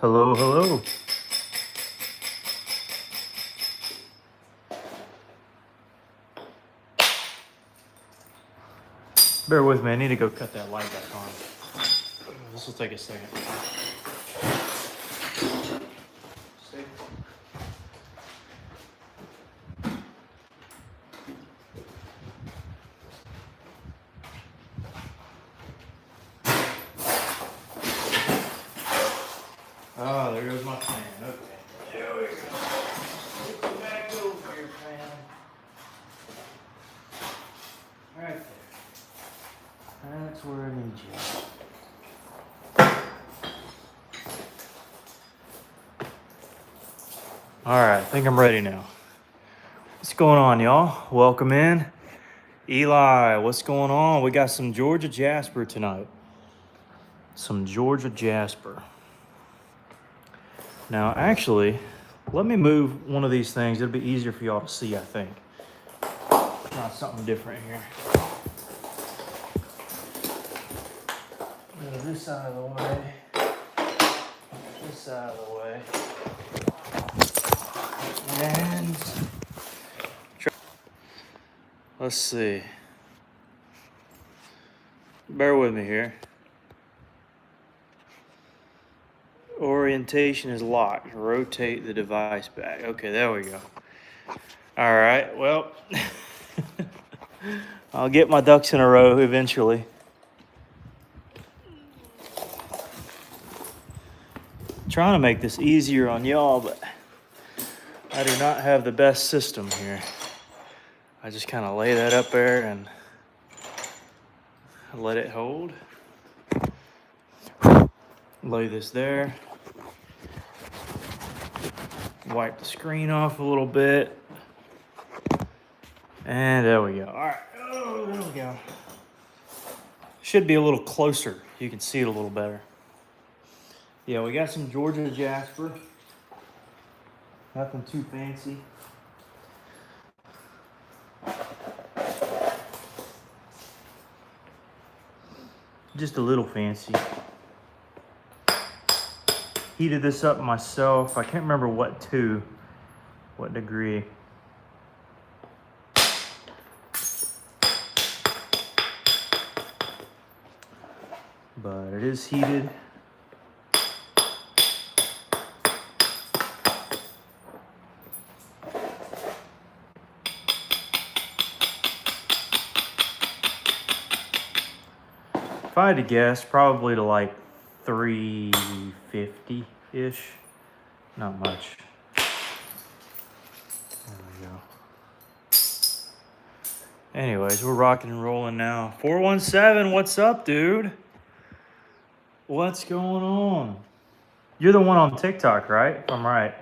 Hello, hello. Bear with me, I need to go cut that light back on. This will take a second. Oh, there goes my fan. Okay. There we go. Get you back over here, fan. Right there. That's where I need you. Alright, I think I'm ready now. What's going on, y'all? Welcome in. Eli, what's going on? We got some Georgia Jasper tonight. Some Georgia Jasper. Now, actually, let me move one of these things. It'll be easier for y'all to see, I think. Try something different here. Move this side of the way. This side of the way. And let's see. Bear with me here. Orientation is locked. Rotate the device back. Okay, there we go. All right, well, I'll get my ducks in a row eventually. Trying to make this easier on y'all, but I do not have the best system here. I just kind of lay that up there and let it hold. Lay this there. Wipe the screen off a little bit. And there we go. All right. Oh, there we go. Should be a little closer. You can see it a little better. Yeah, we got some Georgia Jasper. Nothing too fancy. Just a little fancy. Heated this up myself. I can't remember what degree. But it is heated. If I had to guess, probably to like 350-ish. Not much. There we go. Anyways, we're rocking and rolling now. 417, what's up, dude? What's going on? You're the one on TikTok, right? If I'm right.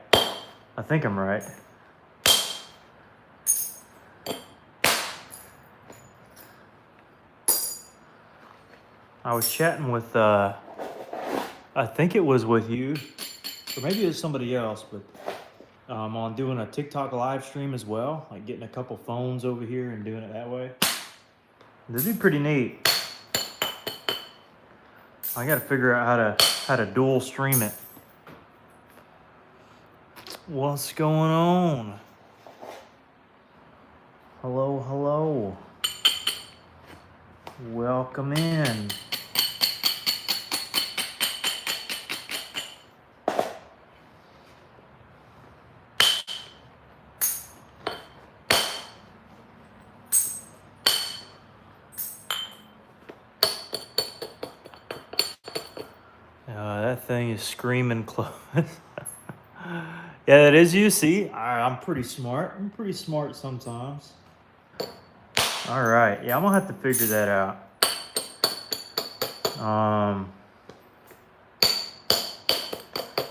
I think I'm right. I was chatting with, I think it was with you, or maybe it was somebody else, but on doing a TikTok live stream as well, like getting a couple phones over here and doing it that way. This is pretty neat. I gotta figure out how to dual stream it. What's going on? Hello, hello. Welcome in. That thing is screaming close. Yeah, that is you. See, I'm pretty smart. I'm pretty smart sometimes. All right. Yeah, I'm gonna have to figure that out.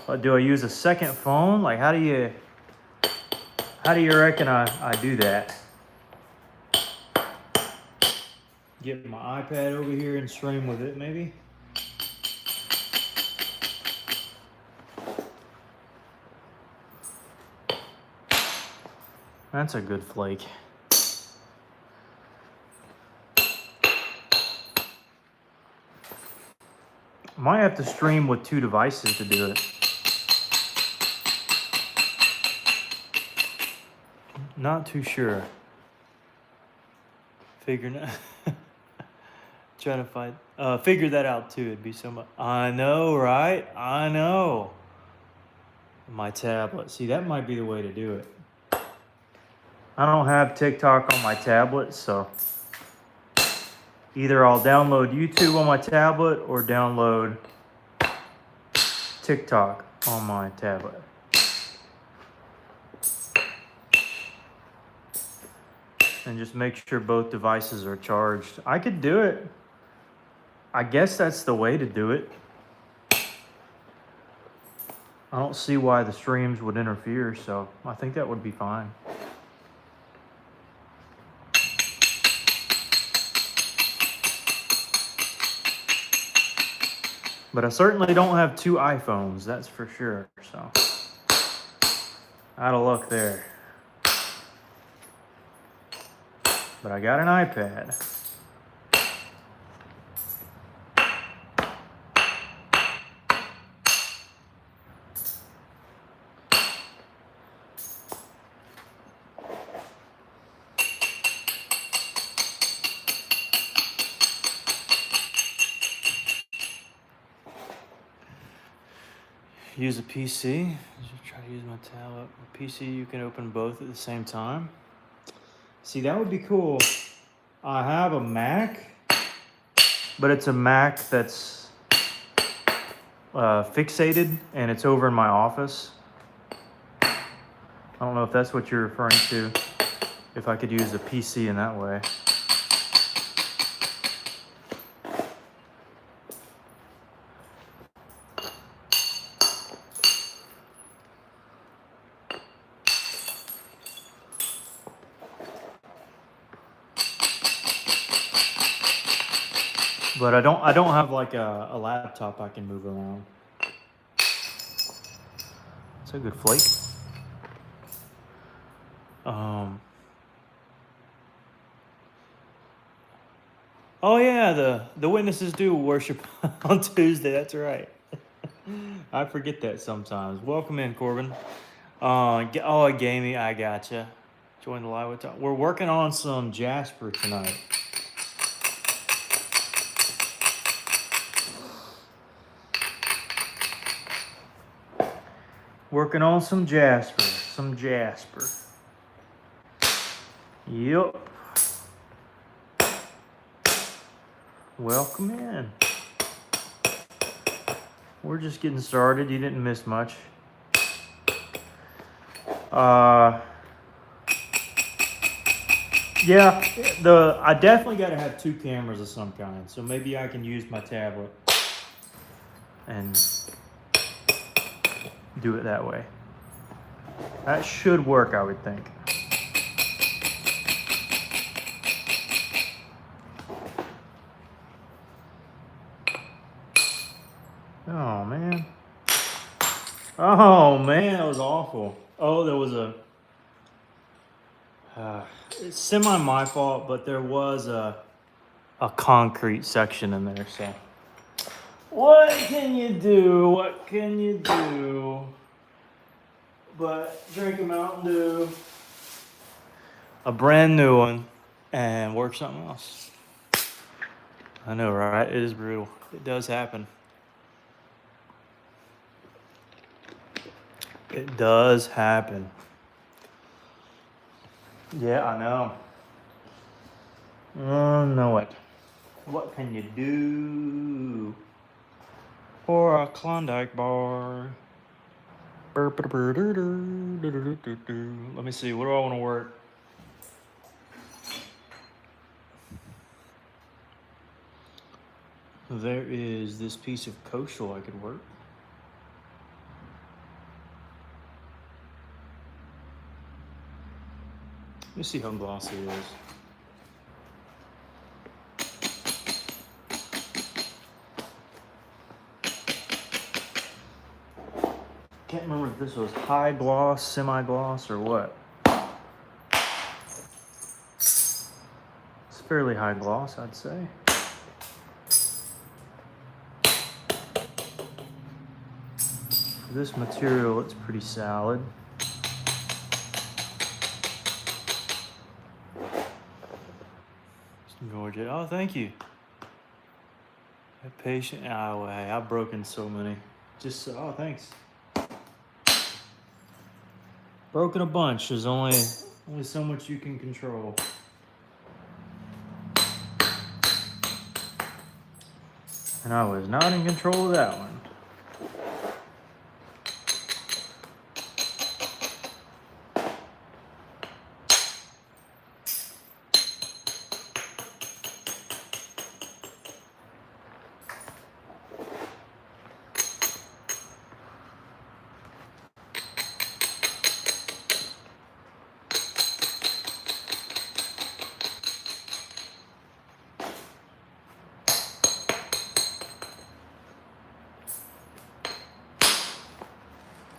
But do I use a second phone? Like, how do you reckon I do that? Get my iPad over here and stream with it, maybe. That's a good flake. Might have to stream with two devices to do it. Not too sure. Figuring trying to find figure that out too. It'd be so much. I know, right? I know. My tablet. See, that might be the way to do it. I don't have TikTok on my tablet, so either I'll download YouTube on my tablet or download TikTok on my tablet. And just make sure both devices are charged. I could do it. I guess that's the way to do it. I don't see why the streams would interfere, so I think that would be fine. But I certainly don't have two iPhones, that's for sure, so out of luck there. But I got an iPad. Use a PC. Just try to use my tablet. A PC, you can open both at the same time. See, that would be cool. I have a Mac, but it's a Mac that's fixated and it's over in my office. I don't know if that's what you're referring to, if I could use a PC in that way. But I don't have like a laptop I can move around. It's a good flake. Oh yeah, the witnesses do worship on Tuesday. That's right. I forget that sometimes. Welcome in, Corbin. Gamey, I gotcha. Join the live with talk. We're working on some Jasper tonight. Working on some Jasper. Yep. Welcome in. We're just getting started. You didn't miss much. Yeah, I definitely got to have two cameras of some kind. So maybe I can use my tablet and do it that way. That should work, I would think. Oh man, that was awful. Oh, there was it's semi my fault, but there was a concrete section in there, so what can you do? But drink a Mountain Dew, a brand new one, and work something else. I know, right? It is brutal. It does happen. It does happen. Yeah, I know. Oh, know it. What can you do for a Klondike bar? Let me see. What do I want to work? There is this piece of coastal I could work. Let me see how glossy it is. Can't remember if this was high gloss, semi-gloss, or what. It's fairly high gloss, I'd say. For this material, it's pretty solid. Georgia. Oh, thank you. Patient. Oh, hey, I've broken so many. Just, oh, thanks. Broken a bunch. There's only so much you can control. And I was not in control of that one.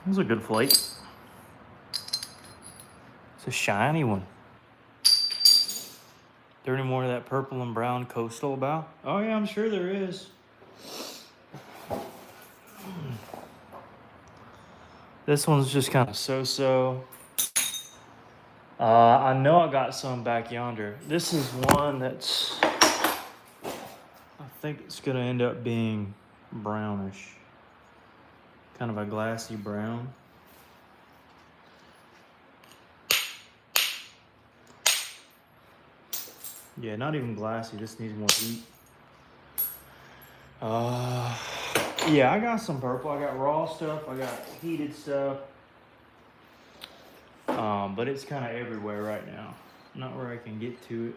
That was a good flake. It's a shiny one. There any more of that purple and brown coastal about? Oh yeah, I'm sure there is. This one's just kind of so-so. I know I got some back yonder. This is one that's, I think it's gonna end up being brownish. Kind of a glassy brown. Yeah, not even glassy, just needs more heat. Yeah, I got some purple. I got raw stuff, I got heated stuff. But it's kind of everywhere right now. Not where I can get to it.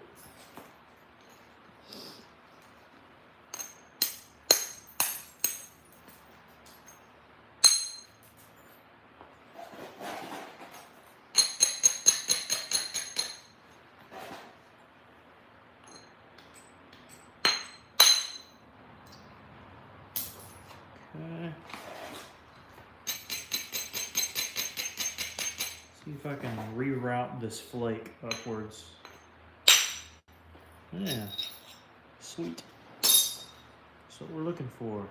Okay. See if I can reroute this flake upwards. Yeah, sweet. That's what we're looking for.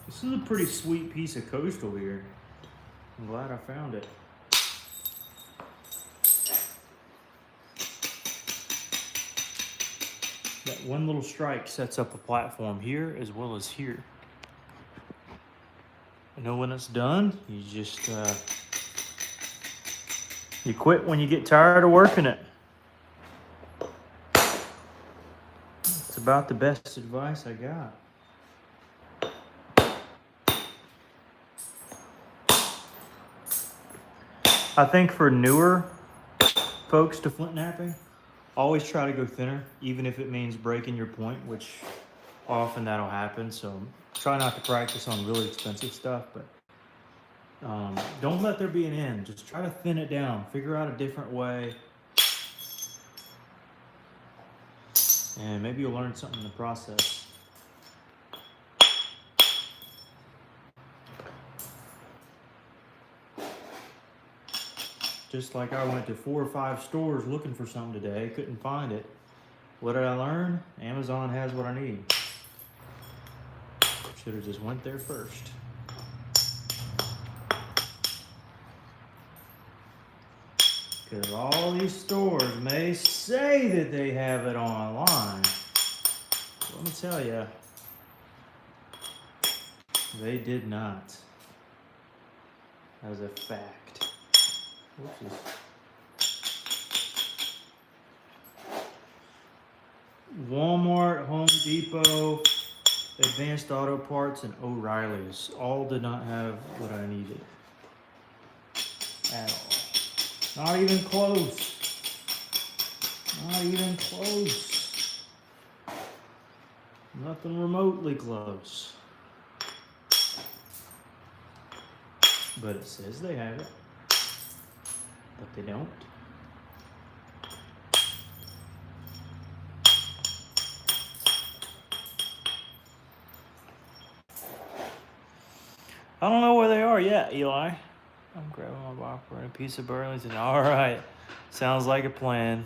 This is a pretty sweet piece of coastal here. I'm glad I found it. That one little strike sets up a platform here as well as here. You know when it's done, you just, you quit when you get tired of working it. It's about the best advice I got. I think for newer folks to flint knapping, always try to go thinner, even if it means breaking your point, which often that'll happen. So try not to practice on really expensive stuff, but don't let there be an end. Just try to thin it down. Figure out a different way. And maybe you'll learn something in the process. Just like I went to 4 or 5 stores looking for something today, couldn't find it. What did I learn? Amazon has what I need. Should have just went there first. Because all these stores may say that they have it online. Let me tell you, they did not. As a fact. Whoopsies. Walmart, Home Depot, Advanced Auto Parts, and O'Reilly's all did not have what I needed. At all. Not even close. Not even close. Nothing remotely close. But it says they have it. But they don't. I don't know where they are yet, Eli. I'm grabbing my bopper and a piece of Burlington. All right. Sounds like a plan.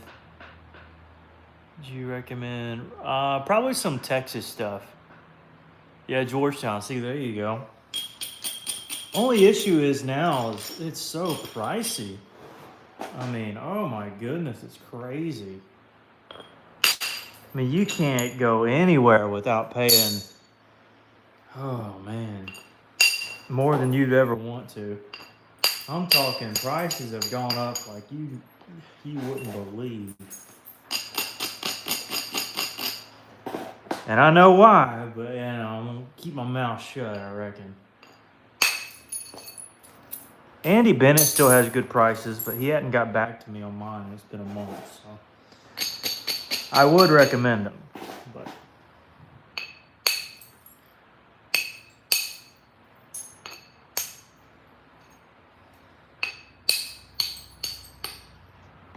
Do you recommend? Probably some Texas stuff. Yeah, Georgetown. See, there you go. Only issue is now is it's so pricey. I mean, oh my goodness, it's crazy. I mean, you can't go anywhere without paying, oh man, more than you'd ever want to. I'm talking prices have gone up like you wouldn't believe. And I know why, but I'm gonna keep my mouth shut, I reckon. Andy Bennett still has good prices, but he hadn't got back to me on mine. It's been a month, so I would recommend them. But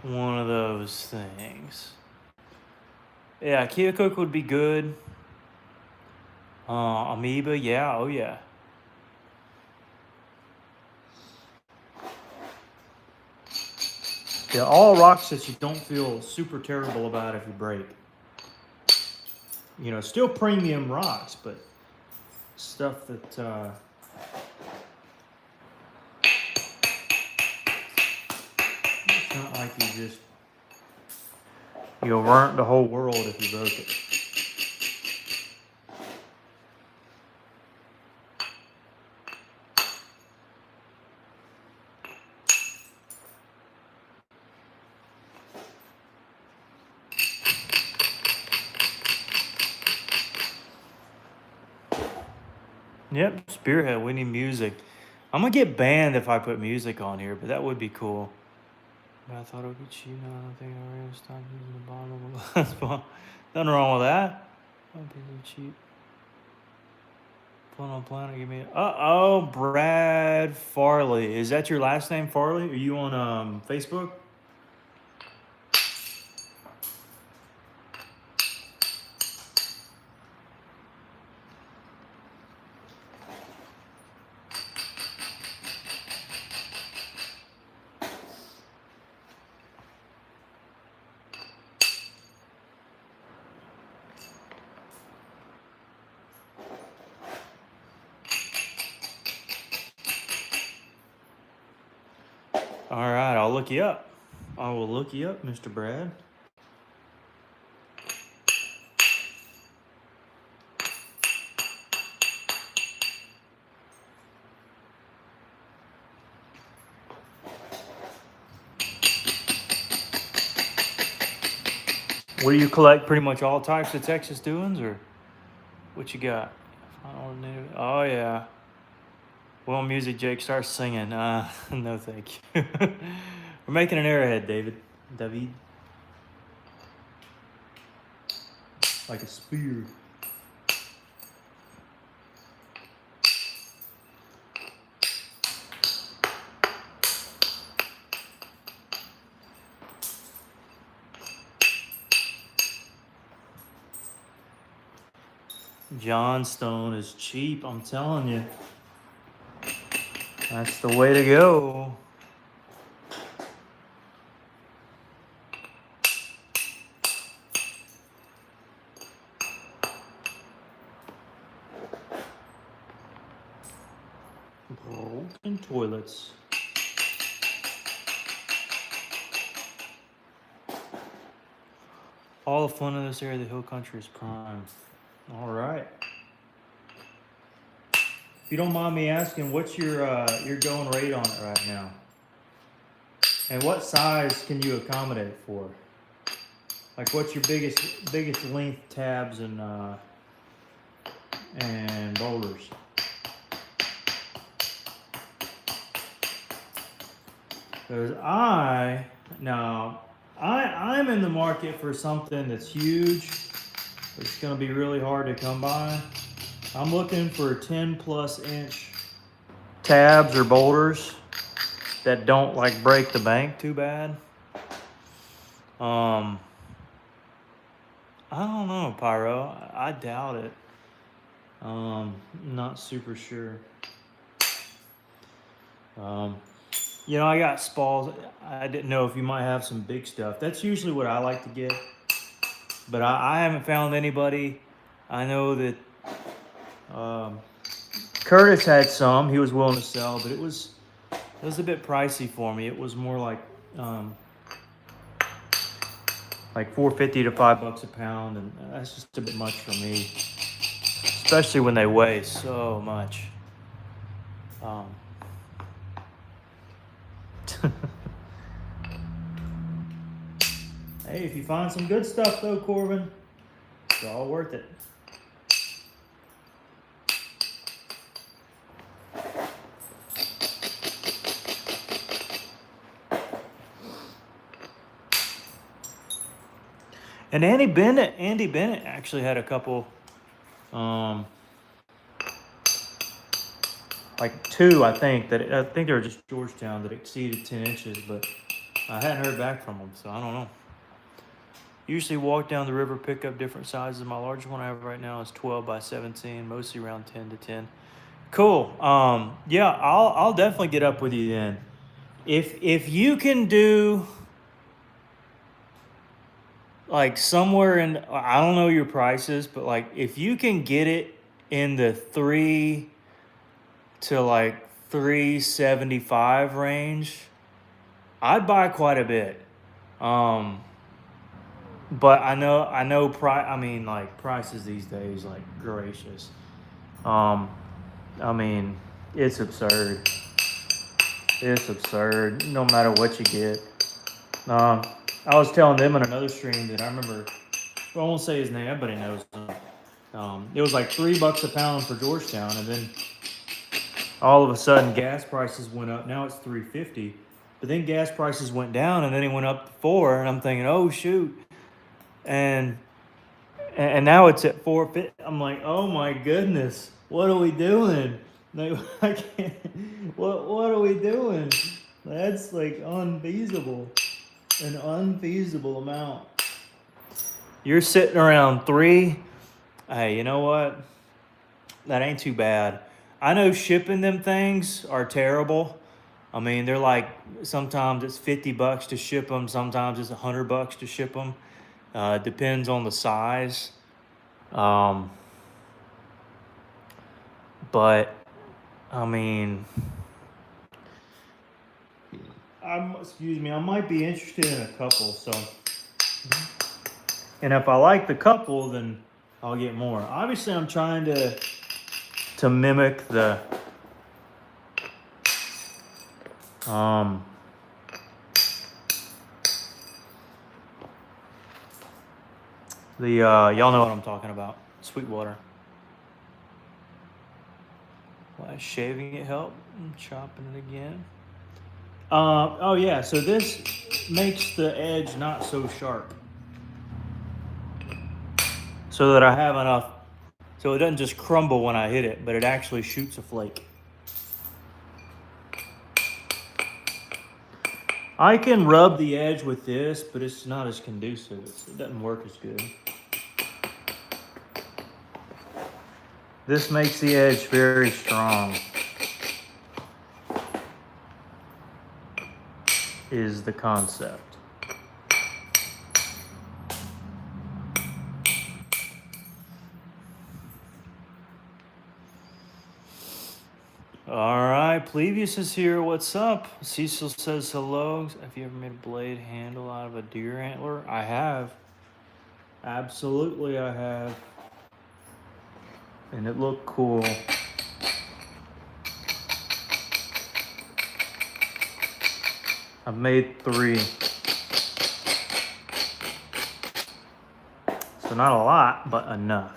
one of those things. Yeah, Keokuk would be good. Amoeba, yeah, oh yeah. Yeah, all rocks that you don't feel super terrible about if you break. Still premium rocks, but stuff that it's not like you'll burn the whole world if you broke it. Yep, Spearhead, we need music. I'm gonna get banned if I put music on here, but that would be cool. But I thought it would be cheap. No, I don't think I'm gonna stop using the bottom of the glass bottle. Nothing wrong with that. Might be a little cheap. Put on planet, give me. Oh, Brad Farley. Is that your last name, Farley? Are you on Facebook? All right, I'll look you up. I will look you up, Mr. Brad. What do you collect? Pretty much all types of Texas doings, or what you got? Oh yeah. Well, music, Jake, start singing. No, thank you. We're making an arrowhead, David. Like a spear. Johnstone is cheap, I'm telling you. That's the way to go. Broken toilets. All the fun in this area of the hill country is prime. All right. If you don't mind me asking, what's your going rate on it right now? And what size can you accommodate for? Like, what's your biggest length tabs and boulders? Because I'm in the market for something that's huge. It's going to be really hard to come by. I'm looking for 10 plus inch tabs or boulders that don't like break the bank too bad. I don't know, Pyro. I doubt it. Not super sure. I got spalls. I didn't know if you might have some big stuff. That's usually what I like to get. But I haven't found anybody. I know that Curtis had some he was willing to sell, but it was a bit pricey for me. It was more like $4.50 to $5 a pound, and that's just a bit much for me, especially when they weigh so much. Hey, if you find some good stuff though, Corbin, it's all worth it. And Andy Bennett actually had a couple, like two, I think they were just Georgetown that exceeded 10 inches, but I hadn't heard back from them, so I don't know. Usually walk down the river, pick up different sizes. My largest one I have right now is 12 by 17, mostly around 10 to 10. Cool. Yeah, I'll definitely get up with you then. If you can do like somewhere in, I don't know your prices, but like if you can get it in the 3 to like 375 range, I'd buy quite a bit. But I know prices these days, like, gracious. I mean, it's absurd. It's absurd, no matter what you get. I was telling them in another stream that I remember, well, I won't say his name, everybody knows him. It was like $3 a pound for Georgetown, and then all of a sudden gas prices went up. Now it's $3.50, but then gas prices went down, and then it went up to $4, and I'm thinking, oh shoot, and now it's at $4.50. I'm like, oh my goodness, what are we doing? Like, I can't. What are we doing? That's like unfeasible, an unfeasible amount. You're sitting around 3. Hey, you know what? That ain't too bad. I know shipping them things are terrible. I mean, they're like, sometimes it's $50 to ship them, sometimes it's $100 to ship them. Depends on the size. But I mean, excuse me, I might be interested in a couple. So, and if I like the couple, then I'll get more. Obviously, I'm trying to mimic the y'all know what I'm talking about. Sweetwater. Why shaving it help? I'm chopping it again. Oh yeah, so this makes the edge not so sharp, so that I have enough, so it doesn't just crumble when I hit it, but it actually shoots a flake. I can rub the edge with this, but it's not as conducive. It doesn't work as good. This makes the edge very strong, is the concept. All right, Plevius is here. What's up? Cecil says hello. Have you ever made a blade handle out of a deer antler? I have. Absolutely, I have. And it looked cool. I've made 3. So not a lot, but enough.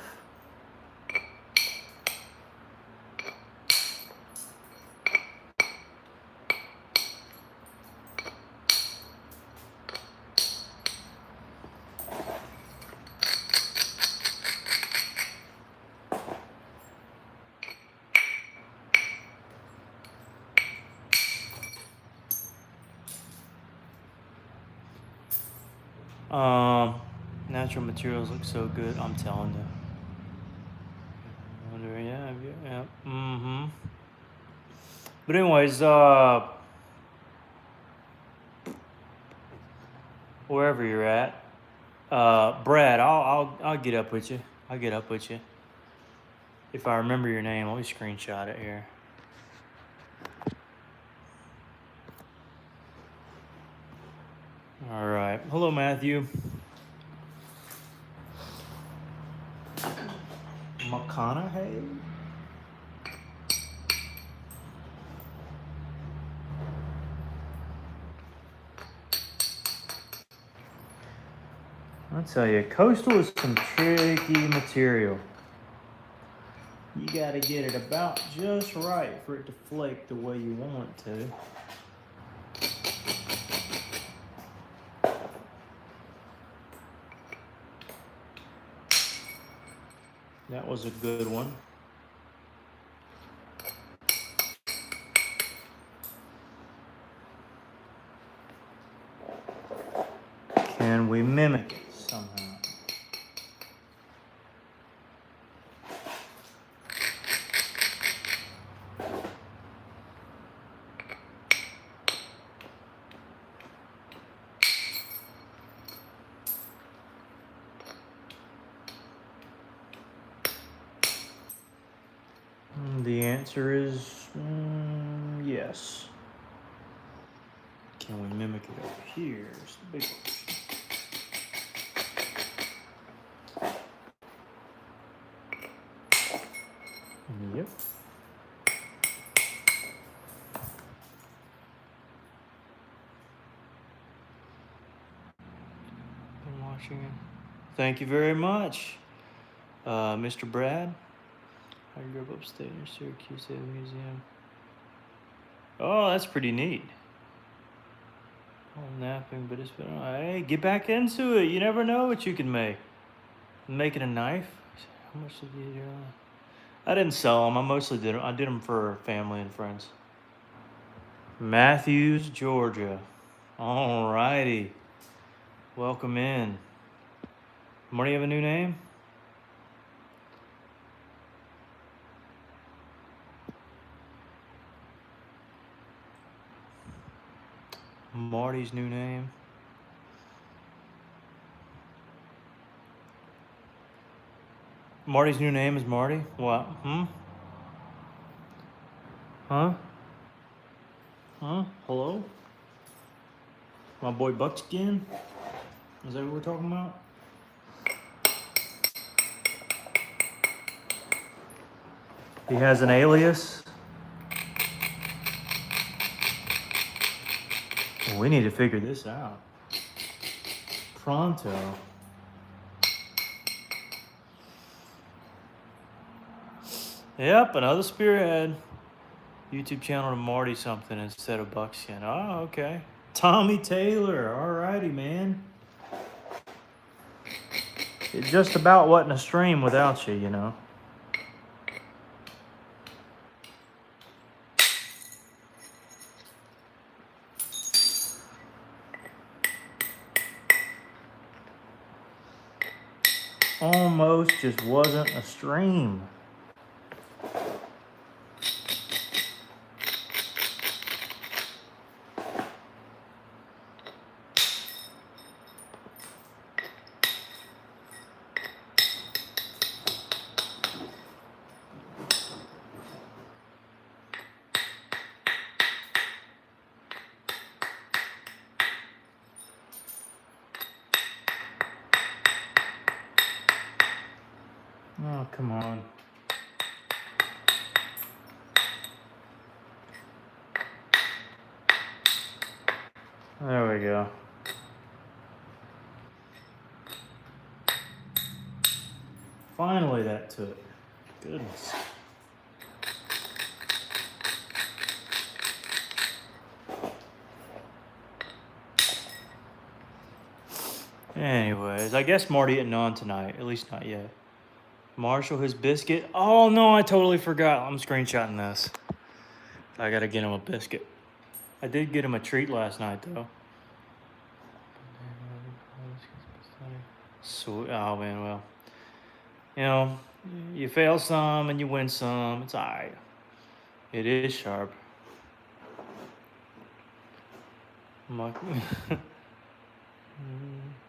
Natural materials look so good. I'm telling you. Yeah. Mm-hmm. But anyways, wherever you're at, Brad, I'll get up with you. I'll get up with you. If I remember your name, let me screenshot it here. All right. Hello, Matthew. McConaughey? I'll tell you, coastal is some tricky material. You gotta get it about just right for it to flake the way you want it to. That was a good one. Can we mimic it somehow? The answer is yes. Can we mimic it over here? It's the big question. Yep. Been watching it. Thank you very much, Mr. Brad. I grew up upstate near Syracuse, at the museum. Oh, that's pretty neat. Oh, napping, but it's been. Hey, get back into it. You never know what you can make. Making a knife. How much did you do? I didn't sell them. I mostly did them. I did them for family and friends. Matthews, Georgia. All righty. Welcome in. Marty, you have a new name? Marty's new name. Marty's new name is Marty? What? Huh? Hello? My boy Buckskin? Is that what we're talking about? He has an alias? Well, we need to figure this out. Pronto. Yep, another spearhead. YouTube channel to Marty something instead of Buckskin. Oh, okay. Tommy Taylor. Alrighty, man. It just about wasn't a stream without you, you know. Almost just wasn't a stream. Oh, come on. There we go. Finally that took. Goodness. Anyways, I guess Marty ain't on tonight. At least not yet. Marshall, his biscuit. Oh, no, I totally forgot. I'm screenshotting this. I gotta get him a biscuit. I did get him a treat last night, though. Sweet. Oh, man, well. You know, you fail some and you win some. It's all right. It is sharp.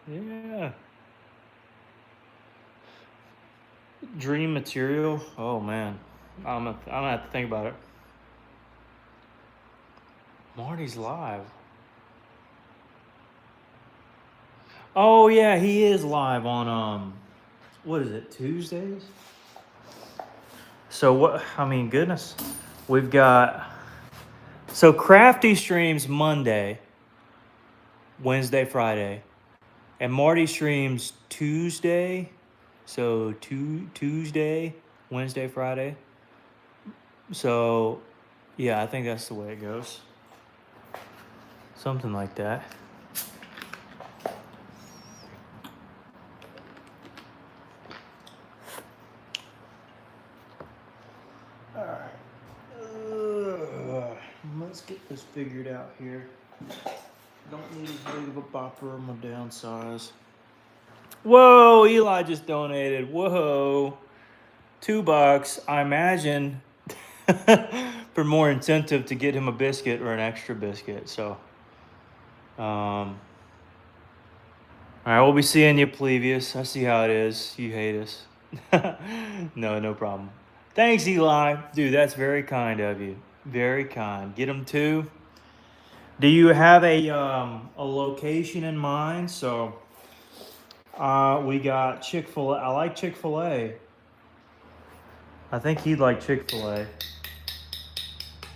Yeah. Dream material. Oh man, I'm gonna have to think about it. Marty's live. Oh yeah, he is live on what is it, Tuesdays? So what? I mean, goodness, we've got so Crafty streams Monday, Wednesday, Friday, and Marty streams Tuesday. So Tuesday, Wednesday, Friday. So yeah, I think that's the way it goes. Something like that. All right. Let's get this figured out here. Don't need as big of a bopper. I'm gonna downsize. Whoa, Eli just donated. Whoa. $2. I imagine for more incentive to get him a biscuit or an extra biscuit. So all right, we'll be seeing you, Plevius. I see how it is. You hate us. No problem. Thanks, Eli. Dude, that's very kind of you. Very kind. Get them too. Do you have a location in mind? So we got Chick-fil-A. I like Chick-fil-A. I think he'd like Chick-fil-A.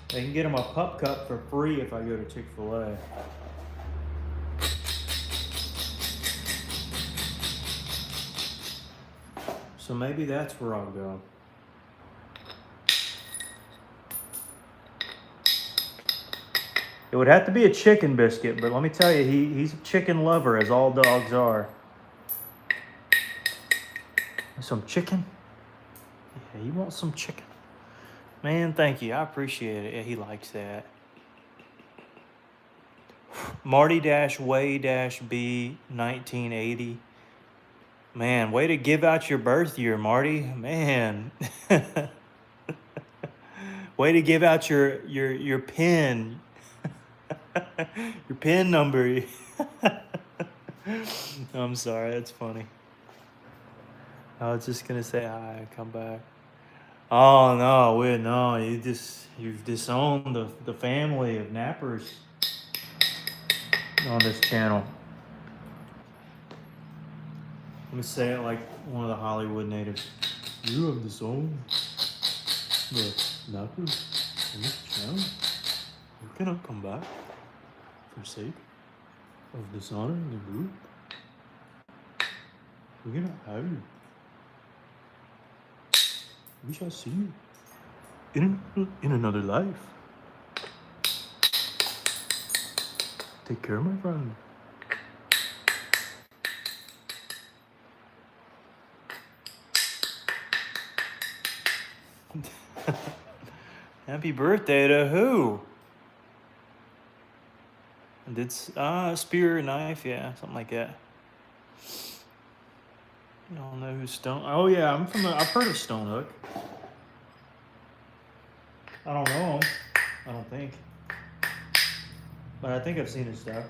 They can get him a pup cup for free if I go to Chick-fil-A. So maybe that's where I'll go. It would have to be a chicken biscuit, but let me tell you, he's a chicken lover, as all dogs are. Some chicken? Yeah, you want some chicken? Man, thank you. I appreciate it. Yeah, he likes that. Marty-Way-B 1980. Man, way to give out your birth year, Marty. Man. Way to give out your pin. Your pin number. I'm sorry, that's funny. I was just gonna say hi, come back. Oh no, you've disowned the family of nappers on this channel. Let me say it like one of the Hollywood natives. You have disowned the nappers on this channel. You cannot come back for sake of dishonoring the group. We cannot have you. We shall see you in another life. Take care, my friend. Happy birthday to who? Did spear or knife? Yeah, something like that. I don't know who's Stone. Oh yeah, I've heard of Stonehook. I don't know him. I don't think. But I think I've seen his stuff.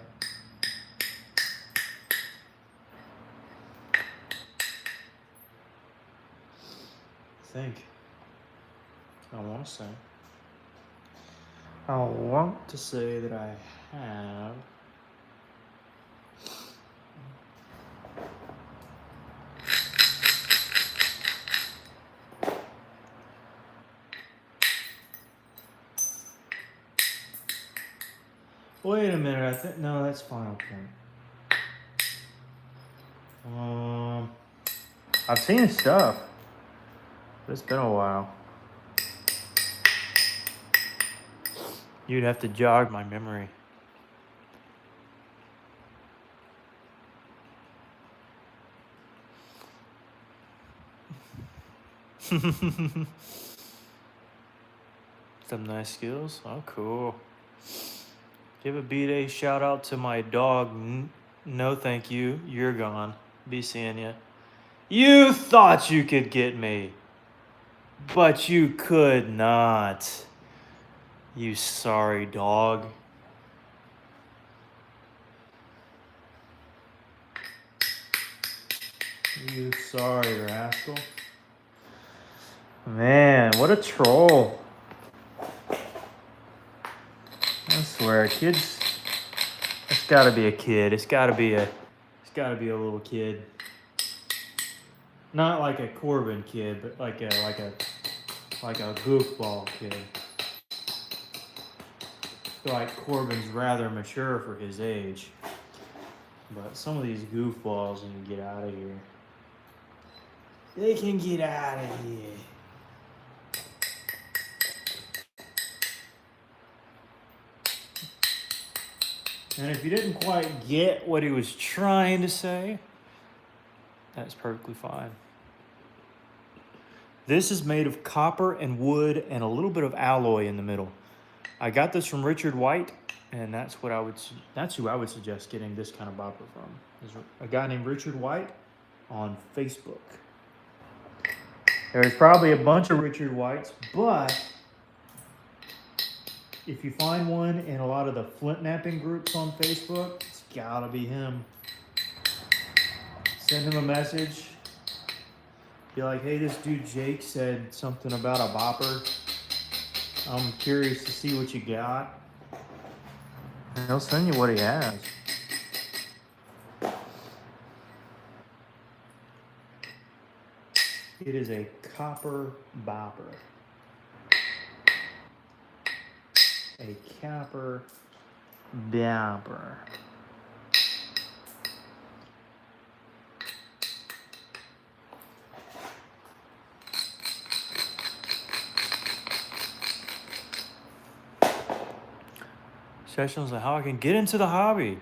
I think. I want to say that I have. Wait a minute, I think no, that's Final Point. I've seen his stuff, but it's been a while. You'd have to jog my memory. Some nice skills. Oh, cool. Give a B-Day shout out to my dog. No, thank you. You're gone. Be seeing ya. You thought you could get me, but you could not. You sorry dog. You sorry rascal. Man, what a troll. I swear, kids, it's gotta be a kid. It's gotta be a little kid. Not like a Corbin kid, but like a goofball kid. I feel like Corbin's rather mature for his age. But some of these goofballs can get out of here. They can get out of here. And if you didn't quite get what he was trying to say, that's perfectly fine. This is made of copper and wood and a little bit of alloy in the middle. I got this from Richard White, and that's who I would suggest getting this kind of bopper from. There's a guy named Richard White on Facebook. There's probably a bunch of Richard Whites, but if you find one in a lot of the flint knapping groups on Facebook, it's gotta be him. Send him a message. Be like, hey, this dude Jake said something about a bopper. I'm curious to see what you got. And he'll send you what he has. It is a copper bopper. A copper bopper. Sessions on how I can get into the hobby.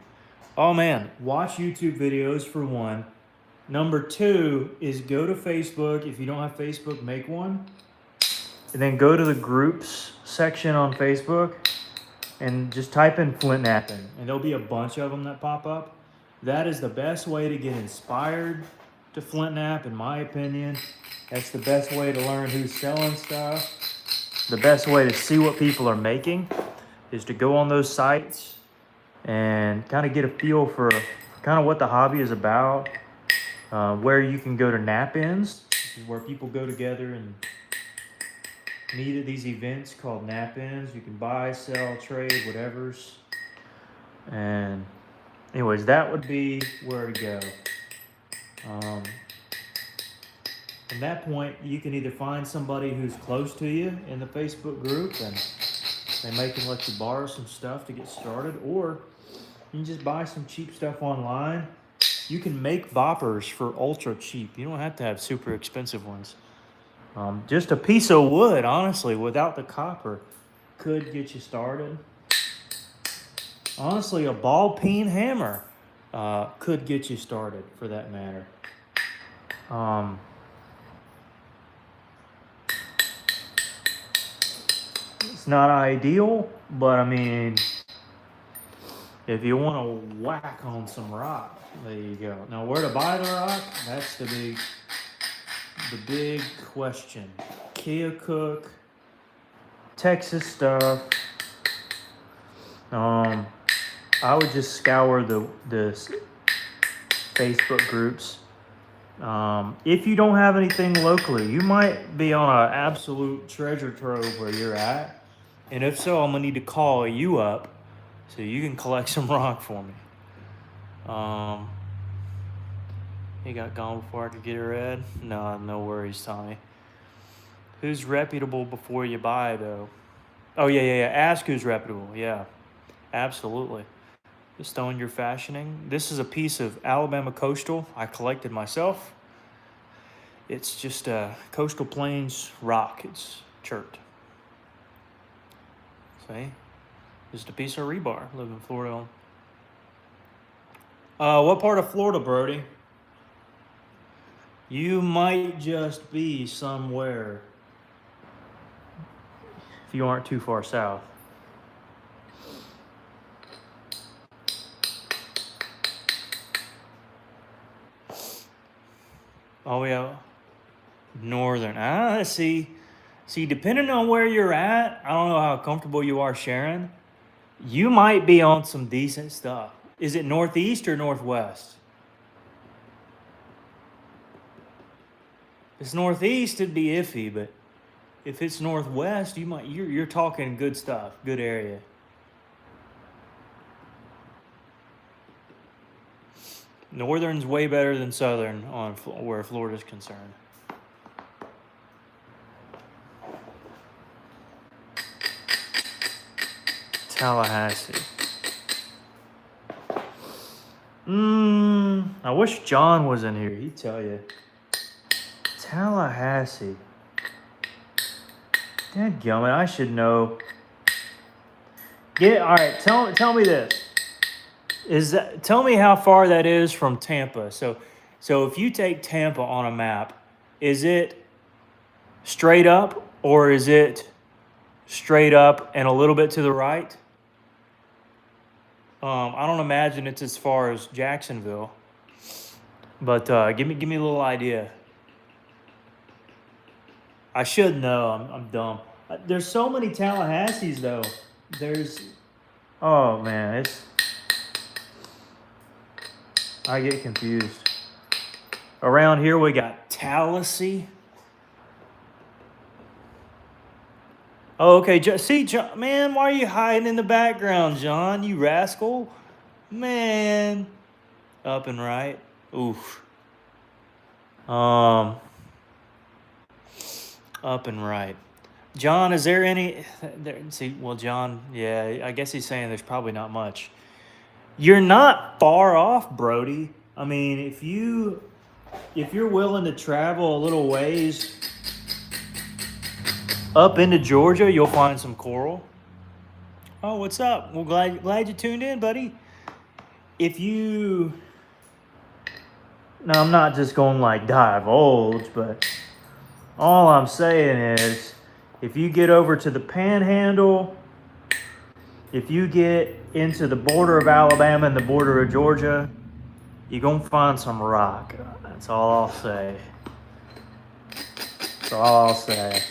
Oh man, watch YouTube videos for one. Number two is go to Facebook. If you don't have Facebook, make one. And then go to the groups section on Facebook and just type in flint knapping. And there'll be a bunch of them that pop up. That is the best way to get inspired to flint knap, in my opinion. That's the best way to learn who's selling stuff. The best way to see what people are making is to go on those sites and kind of get a feel for kind of what the hobby is about, where you can go to knap-ins, where people go together and meet at these events called knap-ins. You can buy, sell, trade, whatever's. And anyways, that would be where to go. From that point, you can either find somebody who's close to you in the Facebook group and they may can let you borrow some stuff to get started, or you can just buy some cheap stuff online. You can make boppers for ultra cheap. You don't have to have super expensive ones. Just a piece of wood, honestly, without the copper, could get you started. Honestly, a ball peen hammer could get you started, for that matter. It's not ideal, but I mean, if you want to whack on some rock, there you go. Now, where to buy the rock? That's the big question. Keokuk, Texas stuff. I would just scour the Facebook groups. If you don't have anything locally, you might be on an absolute treasure trove where you're at. And if so, I'm gonna need to call you up so you can collect some rock for me. He got gone before I could get it read. No worries, Tommy. Who's reputable before you buy, though? Oh, yeah. Ask who's reputable. Yeah, absolutely. The stone you're fashioning. This is a piece of Alabama coastal I collected myself. It's just a coastal plains rock. It's chert. See? Just a piece of rebar. Live in Florida. What part of Florida, Brody? You might just be somewhere if you aren't too far south. Oh, yeah. Northern. See, depending on where you're at, I don't know how comfortable you are sharing. You might be on some decent stuff. Is it northeast or northwest? If it's northeast, it'd be iffy, but if it's northwest, you're talking good stuff, good area. Northern's way better than southern on where Florida's concerned. Tallahassee. I wish John was in here. He'd tell you. Tallahassee. Dadgummit, I should know. All right. Tell me this. Tell me how far that is from Tampa. So if you take Tampa on a map, is it straight up or is it straight up and a little bit to the right? I don't imagine it's as far as Jacksonville, but give me a little idea. I should know. I'm dumb. There's so many Tallahassees though. Oh man, I get confused. Around here we got Tallahassee. Oh, okay. See, John, man, why are you hiding in the background, John? You rascal, man. Up and right. Oof. Up and right. John, is there any? Well, John, yeah, I guess he's saying there's probably not much. You're not far off, Brody. I mean, if you're willing to travel a little ways up into Georgia, you'll find some coral. Oh, what's up? Well, glad you tuned in, buddy. Now I'm not just going like divulge, but all I'm saying is, if you get over to the Panhandle, if you get into the border of Alabama and the border of Georgia, you're gonna find some rock. That's all I'll say. That's all I'll say.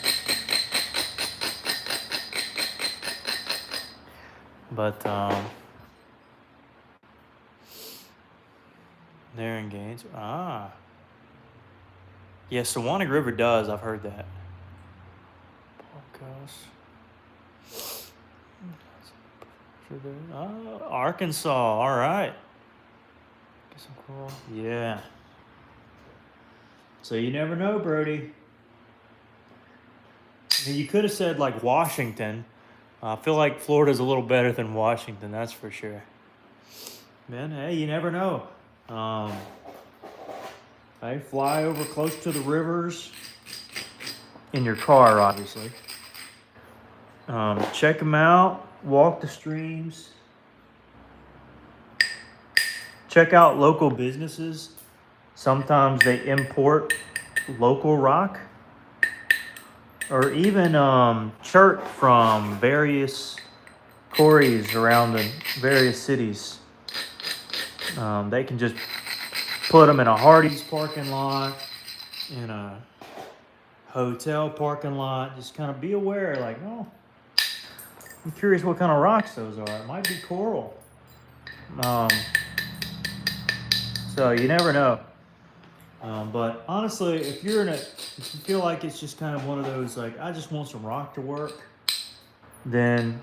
But they're in Gainesville. Yeah, Sewanee River does. I've heard that. Podcast. Arkansas. All right. Get some coral. Yeah. So you never know, Brody. I mean, you could have said like Washington. I feel like Florida's a little better than Washington, that's for sure. Man, hey, you never know. Hey, fly over close to the rivers. In your car, obviously. Check them out. Walk the streams. Check out local businesses. Sometimes they import local rock. Or even chert from various quarries around the various cities. They can just put them in a Hardee's parking lot, in a hotel parking lot. Just kind of be aware, like, oh, I'm curious what kind of rocks those are. It might be coral. So you never know. But honestly, if you feel like it's just kind of one of those, like, I just want some rock to work, then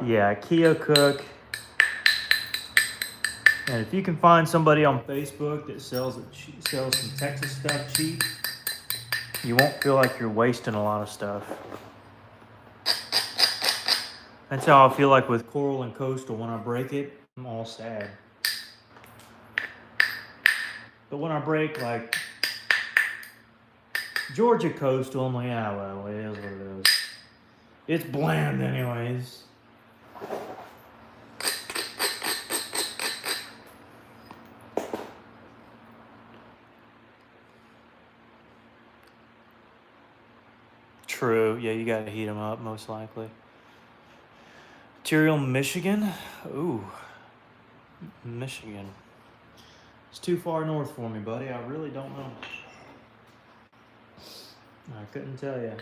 yeah, Keokuk. And if you can find somebody on Facebook that sells some Texas stuff cheap, you won't feel like you're wasting a lot of stuff. That's how I feel like with coral and coastal. When I break it, I'm all sad. But when I break like Georgia coastal, I'm like, well, it is what it is. It's bland anyways. True. Yeah, you gotta heat them up, most likely. Material, Michigan. Ooh, Michigan. It's too far north for me, buddy. I really don't know. I couldn't tell you.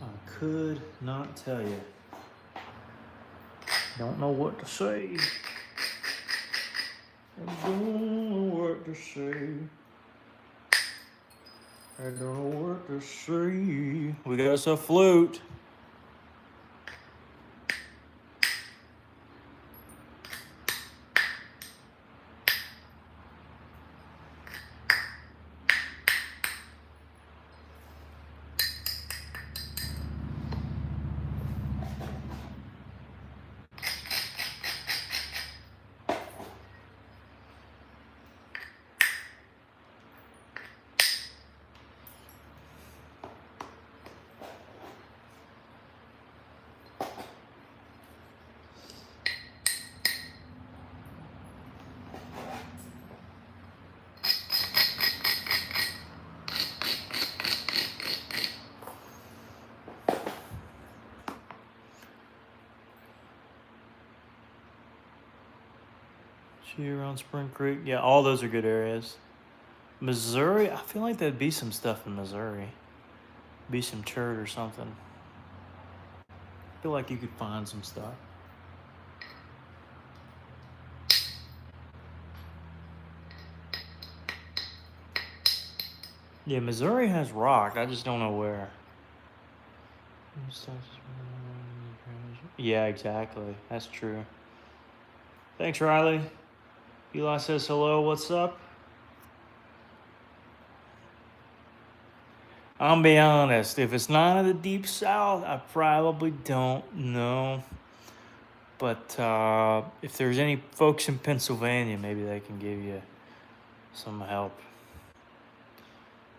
I could not tell you. Don't know what to say. I don't know what to say. I don't know what to say. We got us a flute. Around Spring Creek. Yeah, all those are good areas. Missouri, I feel like there'd be some stuff in Missouri. Be some church or something. I feel like you could find some stuff. Yeah, Missouri has rock. I just don't know where. Yeah, exactly. That's true. Thanks, Riley. Eli says hello. What's up? I'll be honest. If it's not in the deep south, I probably don't know. But if there's any folks in Pennsylvania, maybe they can give you some help.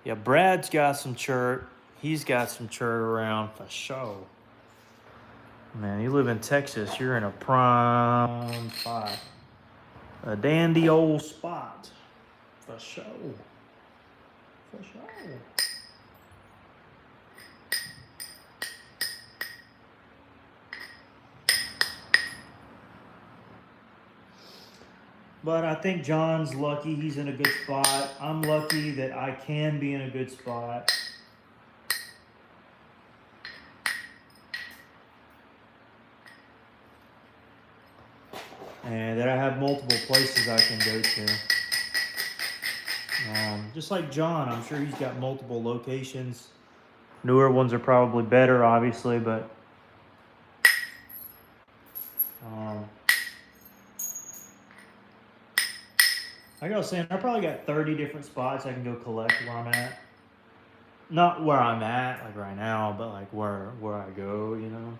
Yeah, Brad's got some chert. He's got some chert around for sure. Man, you live in Texas, you're in a prime spot. A dandy old spot. For sure. For sure. But I think John's lucky he's in a good spot. I'm lucky that I can be in a good spot. And that I have multiple places I can go to. Just like John, I'm sure he's got multiple locations. Newer ones are probably better, obviously, but like I was saying, I probably got 30 different spots I can go collect where I'm at. Not where I'm at, like right now, but like where I go, you know.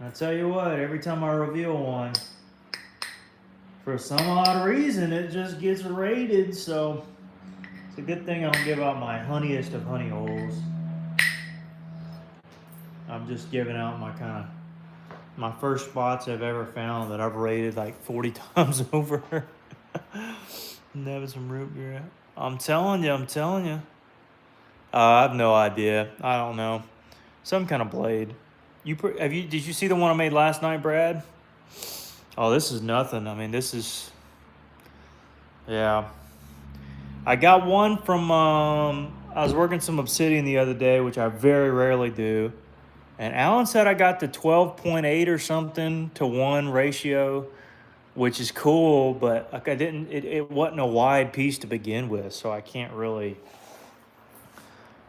I tell you what, every time I reveal one, for some odd reason, it just gets rated. So it's a good thing I don't give out my honeyest of honey holes. I'm just giving out my first spots I've ever found that I've rated like 40 times over. And having some root beer. I'm telling you. I have no idea. I don't know. Some kind of blade. Did you see the one I made last night, Brad? Oh, this is nothing. I mean, this is, yeah. I got one from, I was working some obsidian the other day, which I very rarely do. And Alan said I got the 12.8 or something to 1 ratio, which is cool, but like it wasn't a wide piece to begin with, so I can't really,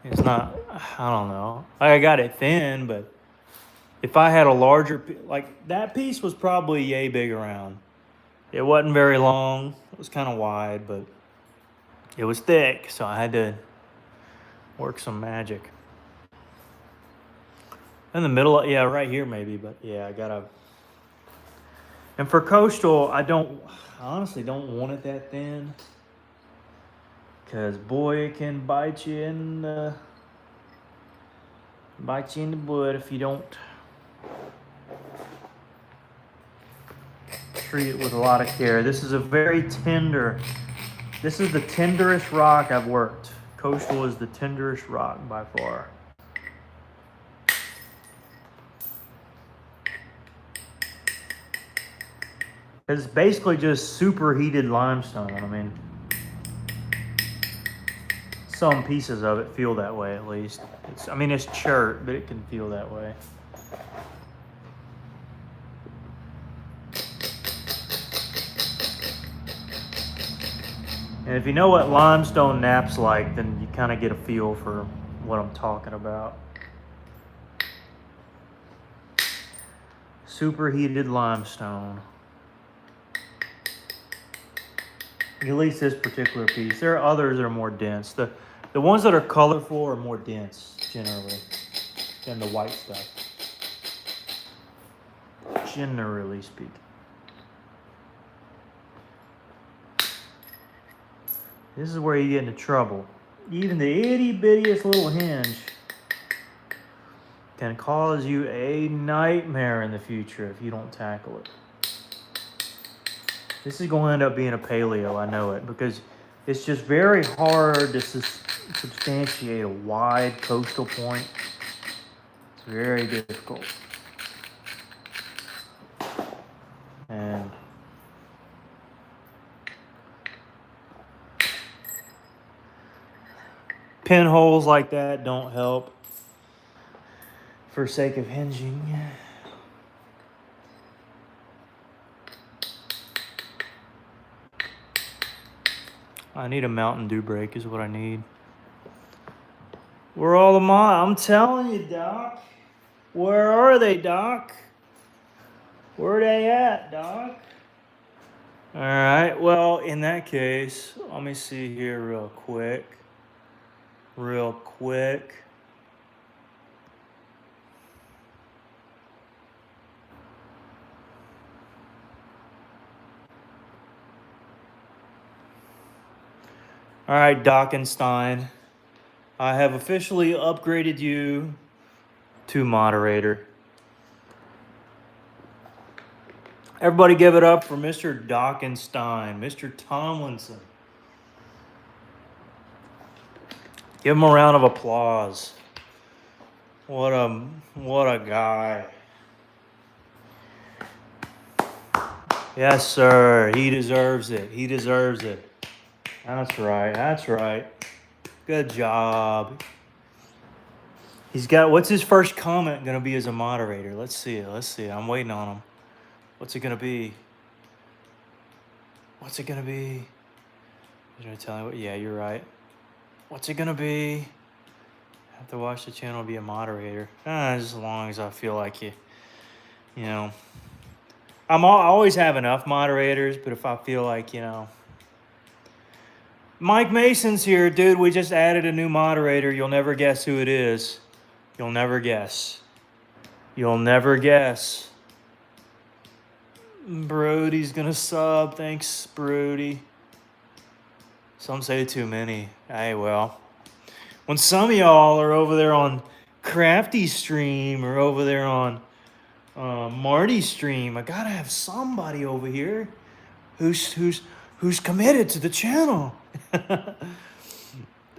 it's not, I don't know. I got it thin, but if I had a larger, like that piece was probably yay big around. It wasn't very long. It was kind of wide, but it was thick, so I had to work some magic. In the middle, yeah, right here maybe, but yeah, I gotta. And for coastal, I honestly don't want it that thin. Because boy, it can bite you in the butt if you don't treat it with a lot of care. This is a very tender, this is the tenderest rock I've worked. Coastal is the tenderest rock by far. It's basically just superheated limestone. I mean, some pieces of it feel that way at least. I mean, it's chert, but it can feel that way. And if you know what limestone nap's like, then you kind of get a feel for what I'm talking about. Superheated limestone. At least this particular piece. There are others that are more dense. The ones that are colorful are more dense generally than the white stuff. Generally speaking. This is where you get into trouble. Even the itty bittiest little hinge can cause you a nightmare in the future if you don't tackle it. This is going to end up being a paleo, I know it, because it's just very hard to substantiate a wide coastal point. It's very difficult. And pinholes like that don't help for sake of hinging. I need a Mountain Dew break is what I need. Where are all the I'm telling you, Doc. Where are they, Doc? Where are they at, Doc? All right, well, in that case, let me see here real quick. All right, Dockenstein, I have officially upgraded you to moderator. Everybody give it up for Mr. Dockenstein, Mr. Tomlinson. Give him a round of applause. What a guy. Yes, sir. He deserves it. He deserves it. That's right. That's right. Good job. He's got, what's his first comment going to be as a moderator? Let's see it. Let's see it. I'm waiting on him. What's it going to be? What's it going to be? Did I tell you what? Yeah, you're right. What's it going to be? I have to watch the channel be a moderator. As long as I feel like you know. I always have enough moderators, but if I feel like, Mike Mason's here, dude. We just added a new moderator. You'll never guess who it is. You'll never guess. You'll never guess. Brody's gonna sub. Thanks, Brody. Some say too many. Hey, well. When some of y'all are over there on Crafty's stream or over there on Marty's stream, I gotta have somebody over here who's committed to the channel.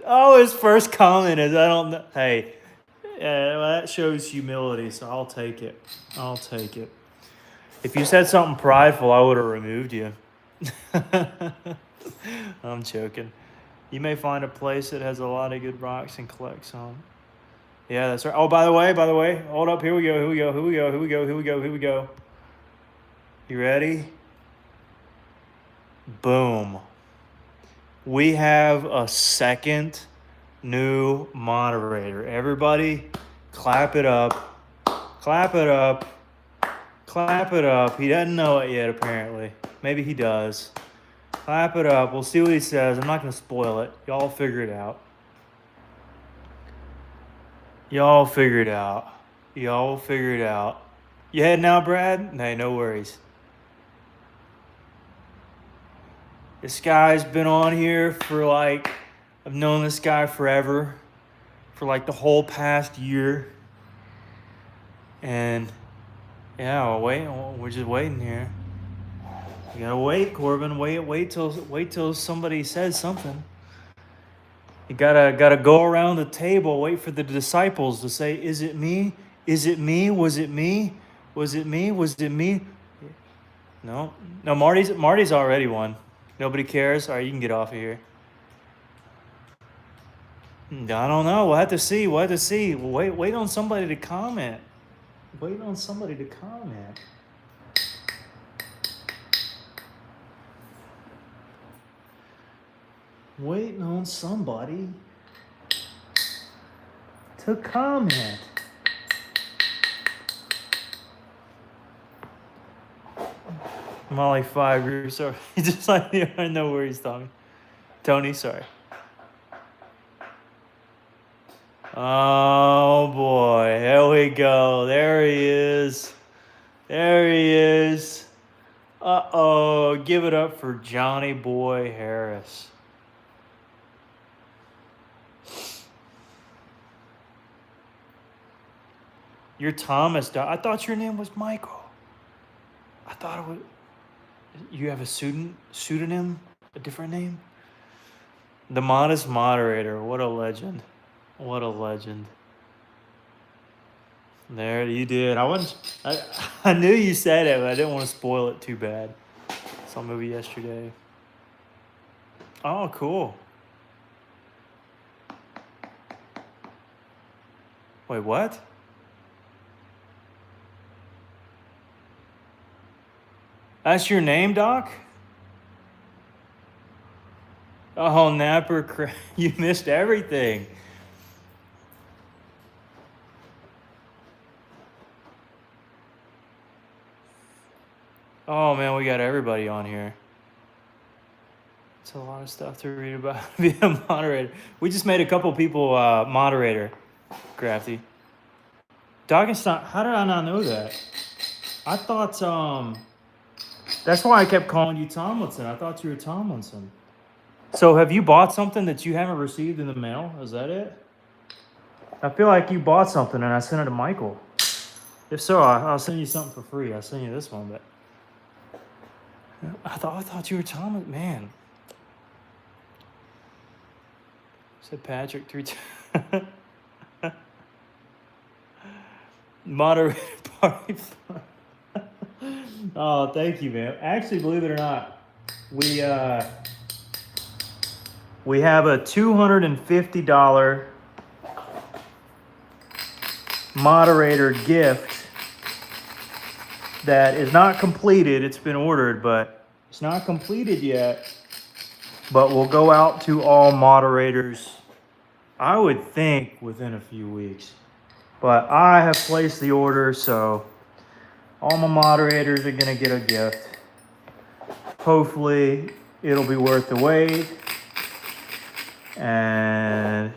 Oh, his first comment is, I don't know. Hey, well, that shows humility, so I'll take it. I'll take it. If you said something prideful, I would have removed you. I'm joking. You may find a place that has a lot of good rocks and collect some. Yeah, that's right. Oh, by the way, hold up. Here we go. You ready? Boom. We have a second new moderator. Everybody, clap it up. Clap it up. Clap it up. He doesn't know it yet, apparently. Maybe he does. Clap it up. We'll see what he says. I'm not going to spoil it. Y'all figure it out. Y'all figure it out. Y'all figure it out. You heading out, Brad? Hey, no worries. This guy's been on here for I've known this guy forever, for the whole past year. And yeah, we're just waiting here. You gotta wait, Corbin. Wait till somebody says something. You gotta go around the table, wait for the disciples to say, "Is it me? Is it me? Was it me? Was it me? Was it me?" No, no. Marty's already won. Nobody cares. All right, you can get off of here. I don't know. We'll have to see. We'll have to see. Wait on somebody to comment. Wait on somebody to comment. Waiting on somebody to comment. Molly 5 groups are just like I know where he's talking. Tony, sorry. Oh boy, here we go. There he is. There he is. Uh-oh, give it up for Johnny Boy Harris. You're Thomas. I thought your name was Michael. I thought it was... You have a pseudonym? A different name? The Modest Moderator. What a legend. What a legend. There, you did. I knew you said it, but I didn't want to spoil it too bad. Saw a movie yesterday. Oh, cool. Wait, what? That's your name, Doc? Oh, Napper, you missed everything. Oh, man, we got everybody on here. It's a lot of stuff to read about. Be a moderator. We just made a couple people moderator, Crafty. Doggenstein, how did I not know that? I thought, that's why I kept calling you Tomlinson. I thought you were Tomlinson. So have you bought something that you haven't received in the mail? Is that it? I feel like you bought something and I sent it to Michael. If so, I'll send you something for free. I'll send you this one, but I thought you were Tomlinson. Man. Said Patrick 3 times. Moderator party fun. Oh, thank you, man. Actually, believe it or not, we have a $250 moderator gift that is not completed. It's been ordered, but it's not completed yet. But will go out to all moderators, I would think, within a few weeks. But I have placed the order, so all my moderators are going to get a gift. Hopefully, it'll be worth the wait. And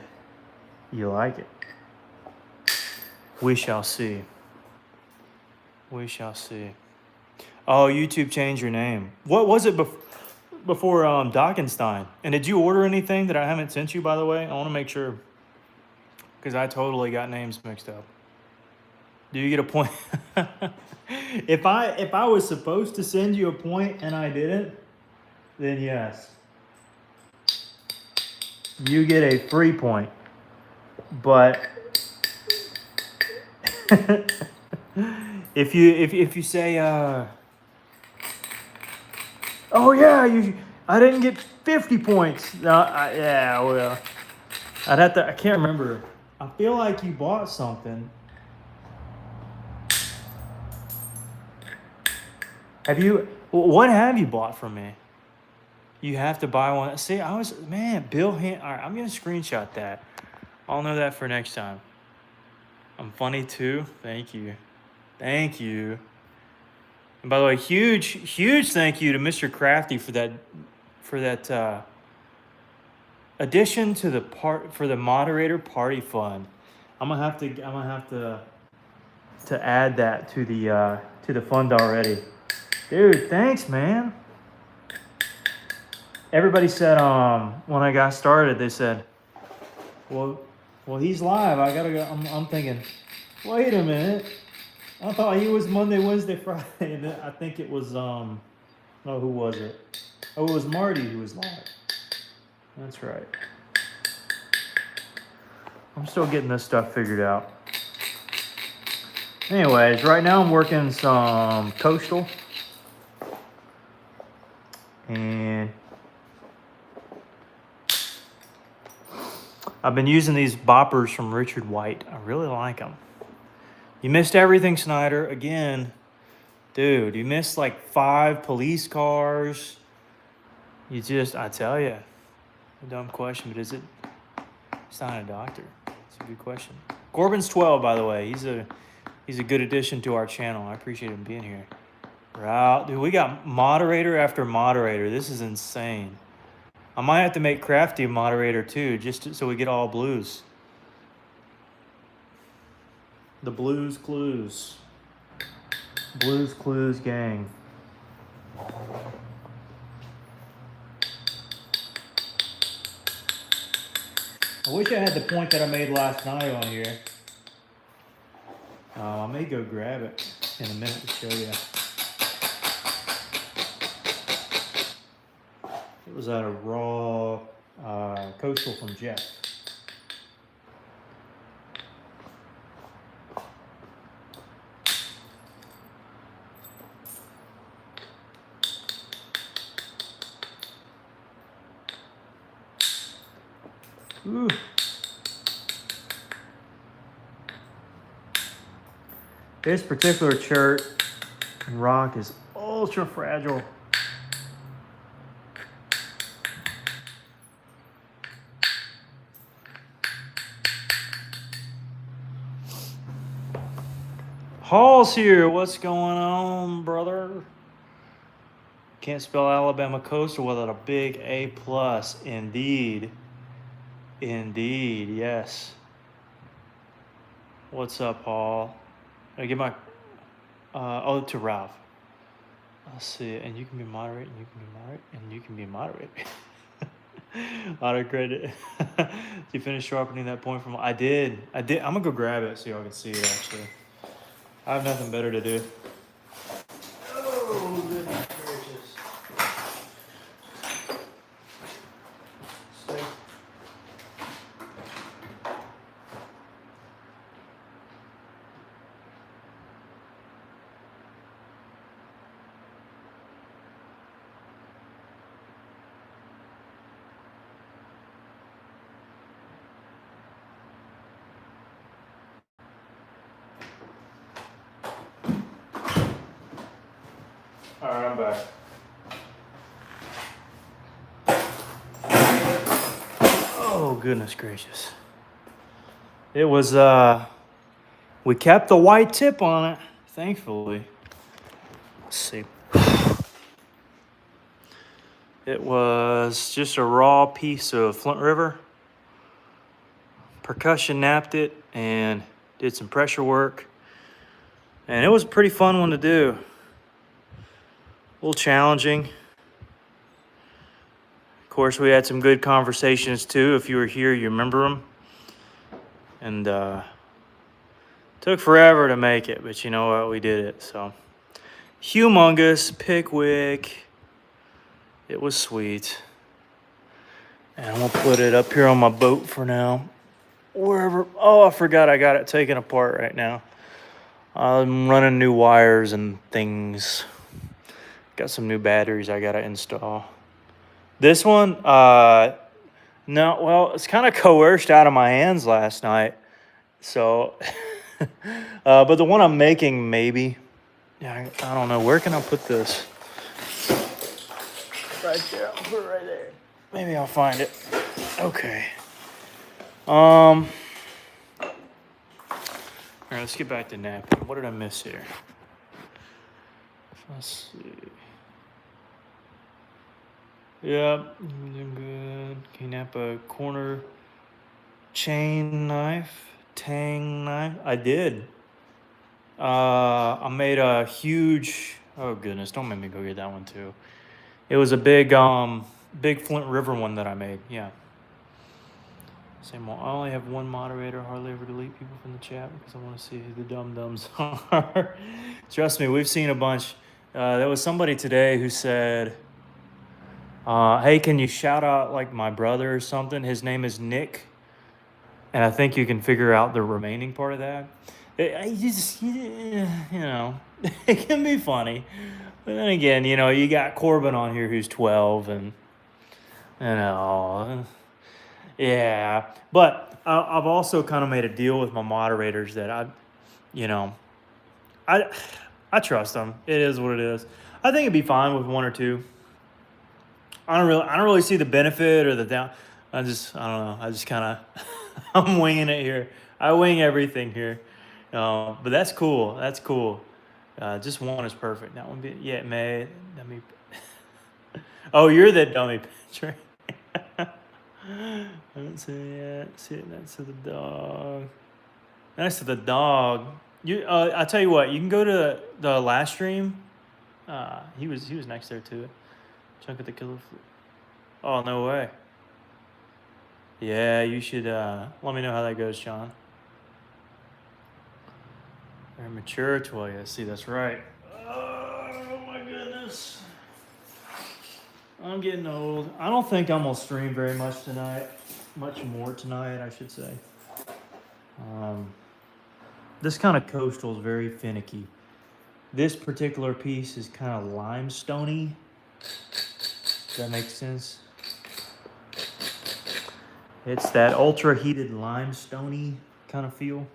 you like it. We shall see. We shall see. Oh, YouTube changed your name. What was it before Dockenstein? And did you order anything that I haven't sent you, by the way? I want to make sure, because I totally got names mixed up. Do you get a point? If I was supposed to send you a point and I didn't, then yes. You get a free point. But if you say oh yeah, I didn't get 50 points. No, yeah, well, I can't remember. I feel like you bought something. What have you bought from me? You have to buy one. See, Bill Hand. All right, I'm going to screenshot that. I'll know that for next time. I'm funny too. Thank you. Thank you. And by the way, huge thank you to Mr. Crafty for that addition to for the moderator party fund. I'm gonna have to add that to the fund already. Dude, thanks, man. Everybody said when I got started, they said, well, he's live. I gotta go. I'm thinking, wait a minute. I thought he was Monday, Wednesday, Friday. And then I think it was no, who was it? Oh, it was Marty who was live. That's right. I'm still getting this stuff figured out. Anyways, right now I'm working some coastal. And I've been using these boppers from Richard White. I really like them. You missed everything, Snyder. Again, dude, you missed like 5 police cars. I tell you, a dumb question, but is it? It's not a doctor. It's a good question. Corbin's 12, by the way. He's a good addition to our channel. I appreciate him being here. Wow, dude, we got moderator after moderator. This is insane. I might have to make Crafty a moderator too, so we get all blues. The Blues Clues. Blues Clues gang. I wish I had the point that I made last night on here. I may go grab it in a minute to show you. It was at a raw coastal from Jeff. Ooh. This particular chert and rock is ultra fragile. Hall's here. What's going on, brother? Can't spell Alabama Coastal without a big A+. Indeed. Indeed, yes. What's up, Paul? I get my to Ralph. Let's see, and you can be moderate, and you can be moderate, and you can be moderate. Auto credit. Did you finish sharpening that point from? I did. I'm gonna go grab it so y'all can see it. Actually, I have nothing better to do. Oh goodness gracious! Stay. All right, I'm back. Oh, goodness gracious. It was, we kept the white tip on it, thankfully. Let's see. It was just a raw piece of Flint River. Percussion napped it and did some pressure work. And it was a pretty fun one to do. A little challenging. Of course, we had some good conversations too. If you were here, you remember them. And took forever to make it, but you know what? We did it. So, humongous Pickwick. It was sweet. And I'm gonna put it up here on my boat for now. Wherever. Oh, I forgot I got it taken apart right now. I'm running new wires and things. Got some new batteries I gotta install. This one, no, well, it's kind of coerced out of my hands last night. So, but the one I'm making, maybe. Yeah, I don't know. Where can I put this? Right there. I'll put it right there. Maybe I'll find it. Okay. All right, let's get back to napping. What did I miss here? Let's see. Yep, doing good. Can you nap a corner chain knife, tang knife? I did. I made a huge. Oh goodness! Don't make me go get that one too. It was a big Flint River one that I made. Yeah. Same one. I only have one moderator. Hardly ever delete people from the chat because I want to see who the dum-dums are. Trust me, we've seen a bunch. There was somebody today who said, hey, can you shout out like my brother or something? His name is Nick. And I think you can figure out the remaining part of that. You know, it can be funny. But then again, you know, you got Corbin on here who's 12, and you know, yeah. But I've also kind of made a deal with my moderators that you know, I I trust them. It is what it is. I think it'd be fine with one or two. I don't really see the benefit or the down. I don't know. I just kind of, I'm winging it here. I wing everything here. But that's cool. That's cool. Just one is perfect. That one be, yeah, it may. Let me, oh, you're that dummy picture. I don't see it. See it next to the dog. Next to the dog. I tell you what. You can go to the last stream. He was next there too. Chunk of the killer. Oh no way. Yeah, you should let me know how that goes, Sean. Very mature to you. See, that's right. Oh my goodness. I'm getting old. I don't think I'm gonna stream very much tonight. Much more tonight, I should say. This kind of coastal is very finicky. This particular piece is kind of limestoney. Does that make sense? It's that ultra heated limestoney kind of feel.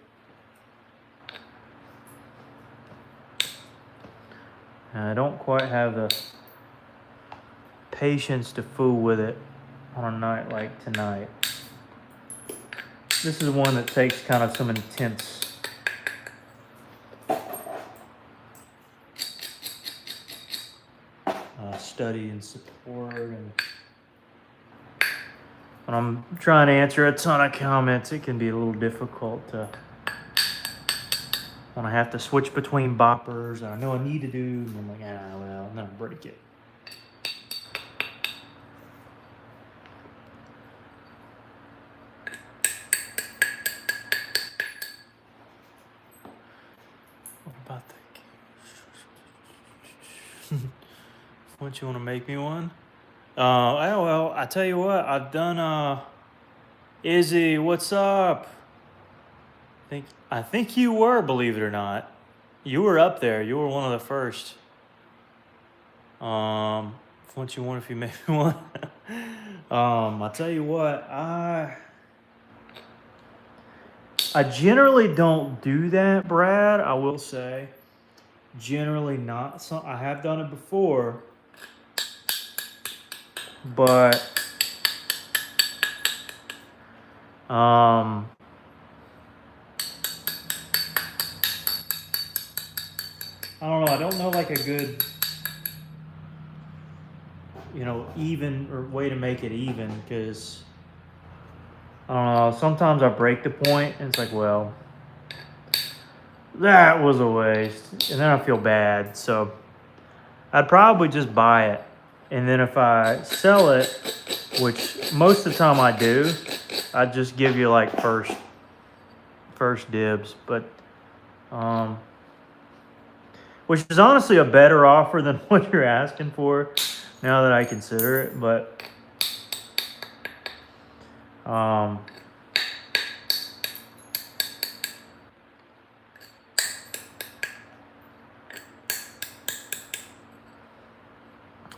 And I don't quite have the patience to fool with it on a night like tonight. This is one that takes kind of some intense study and support. And when I'm trying to answer a ton of comments, it can be a little difficult to, when I have to switch between boppers and I know I need to do, and I'm like, well, and then I break it. What about that? What, you want to make me one? Well, I tell you what, I've done, Izzy, what's up? I think you were, believe it or not. You were up there. You were one of the first. What you want if you make me one? I tell you what, I generally don't do that, Brad. I will say, generally not. So I have done it before, but I don't know. I don't know like a good, even or way to make it even, because I don't know. Sometimes I break the point and it's like, well, that was a waste, and then I feel bad. So I'd probably just buy it, and then if I sell it, which most of the time I do, I'd just give you like first dibs. But which is honestly a better offer than what you're asking for, now that I consider it. But I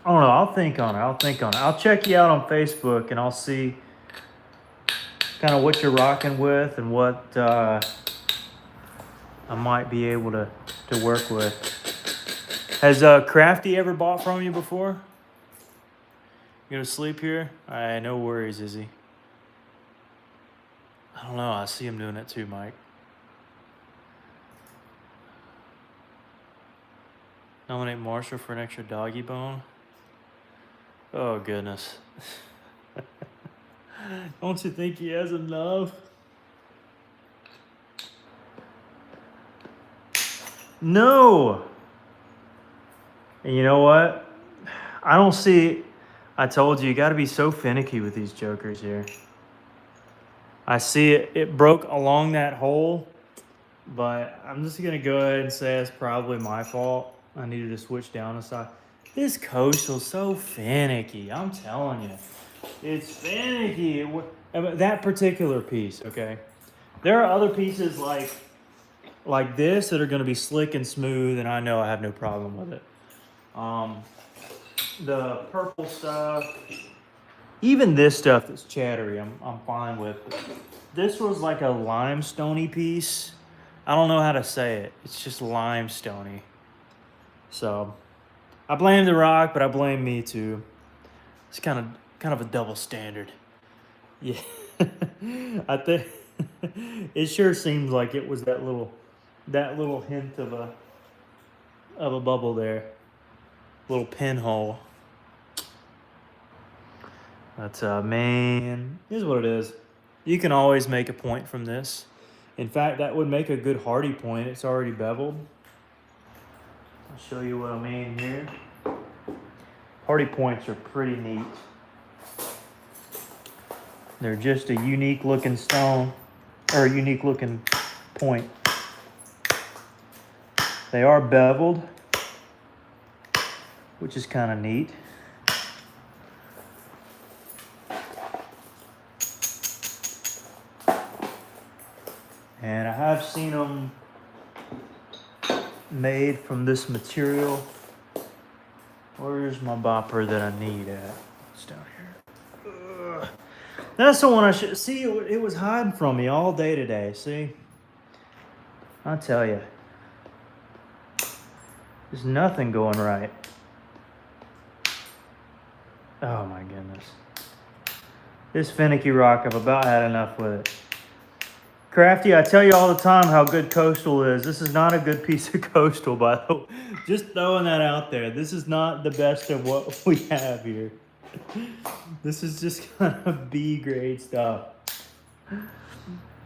don't know. I'll think on it. I'll check you out on Facebook, and I'll see kind of what you're rocking with and what I might be able to work with. Has Crafty ever bought from you before? You gonna sleep here? All right, no worries, Izzy. I don't know. I see him doing it too, Mike. Nominate Marshall for an extra doggy bone. Oh, goodness. Don't you think he has enough? No. And you know what? I don't see... I told you got to be so finicky with these jokers here. I see it. It broke along that hole, but I'm just going to go ahead and say it's probably my fault. I needed to switch down a side. This coastal's so finicky. I'm telling you. It's finicky. That particular piece, okay? There are other pieces like this that are going to be slick and smooth, and I know I have no problem with it. Um, the purple stuff, even this stuff that's chattery, I'm fine with. This was like a limestoney piece. I don't know how to say it. It's just limestoney. So I blame the rock, but I blame me too. It's kind of a double standard. Yeah, I think it sure seems like it was that little hint of a bubble there, little pinhole. But man, here's what it is. You can always make a point from this. In fact, that would make a good hardy point. It's already beveled. I'll show you what I mean here. Hardy points are pretty neat. They're just a unique looking stone, or a unique looking point. They are beveled, which is kind of neat. And I have seen them made from this material. Where's my bopper that I need at? It's down here. Ugh. That's the one I should see. It was hiding from me all day today. See, I tell you, there's nothing going right. Oh my goodness, this finicky rock, I've about had enough with it. Crafty, I tell you all the time how good coastal is. This is not a good piece of coastal, by the way. Just throwing that out there. This is not the best of what we have here. This is just kind of B grade stuff.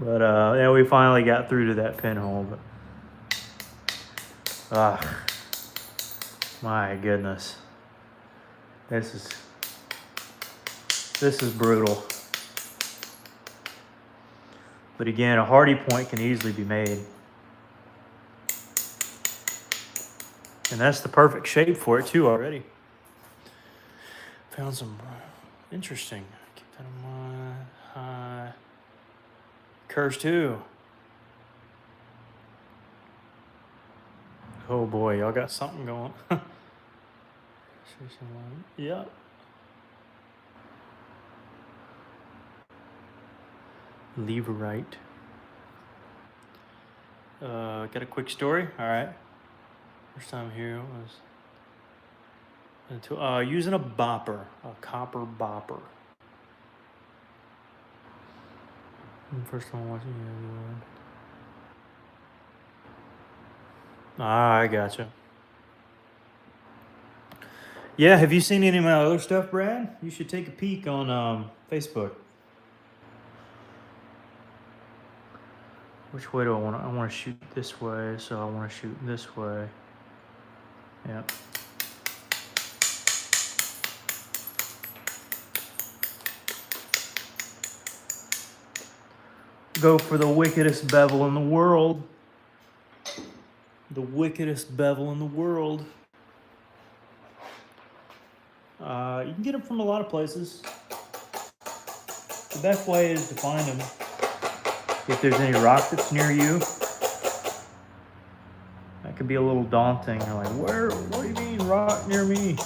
But yeah, we finally got through to that pinhole. But my goodness, this is brutal. But again, a hardy point can easily be made. And that's the perfect shape for it too already. Found some interesting. Keep that in mind. Curse 2. Oh boy, y'all got something going. Yeah. Leverite. Got a quick story. All right. First time here was using a bopper, a copper bopper. First time watching you. I gotcha. Yeah, have you seen any of my other stuff, Brad? You should take a peek on Facebook. Which way do I want to? I want to shoot this way, so I want to shoot this way. Yeah. Go for the wickedest bevel in the world. The wickedest bevel in the world. You can get them from a lot of places. The best way is to find them. If there's any rock that's near you, that could be a little daunting. You're like, what do you mean rock near me?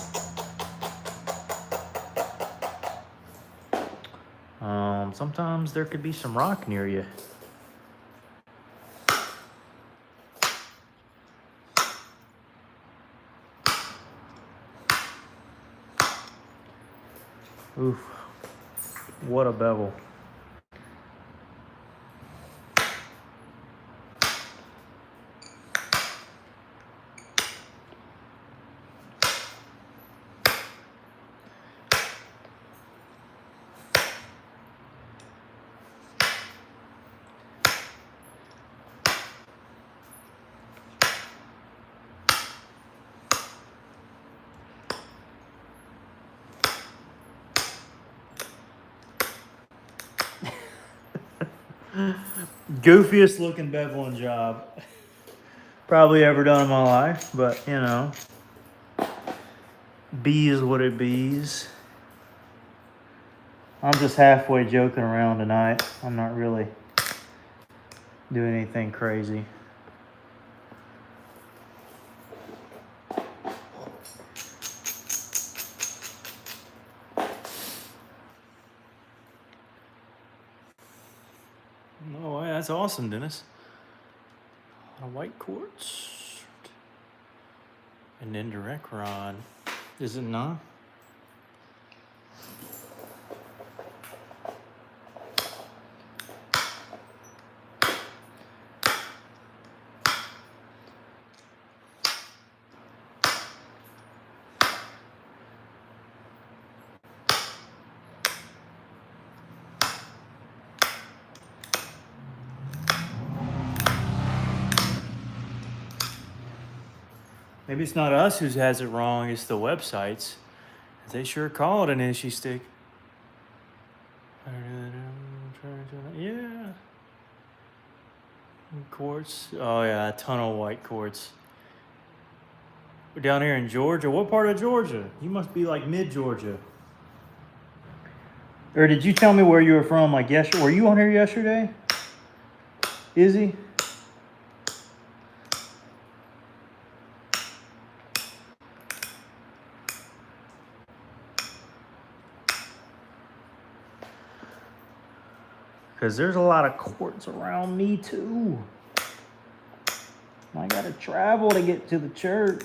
Sometimes there could be some rock near you. Oof, what a bevel. Goofiest looking beveling job probably ever done in my life, but you know, bees what it bees. I'm just halfway joking around tonight. I'm not really doing anything crazy. That's awesome, Dennis. A white quartz. An indirect rod. Is it not? Maybe it's not us who has it wrong, it's the websites. They sure call it an Ishi stick. Yeah. Quartz. Oh, yeah, a ton of white quartz. We're down here in Georgia. What part of Georgia? You must be like mid-Georgia. Or did you tell me where you were from like yesterday? Were you on here yesterday? Izzy? Because there's a lot of quartz around me too. I gotta travel to get to the church.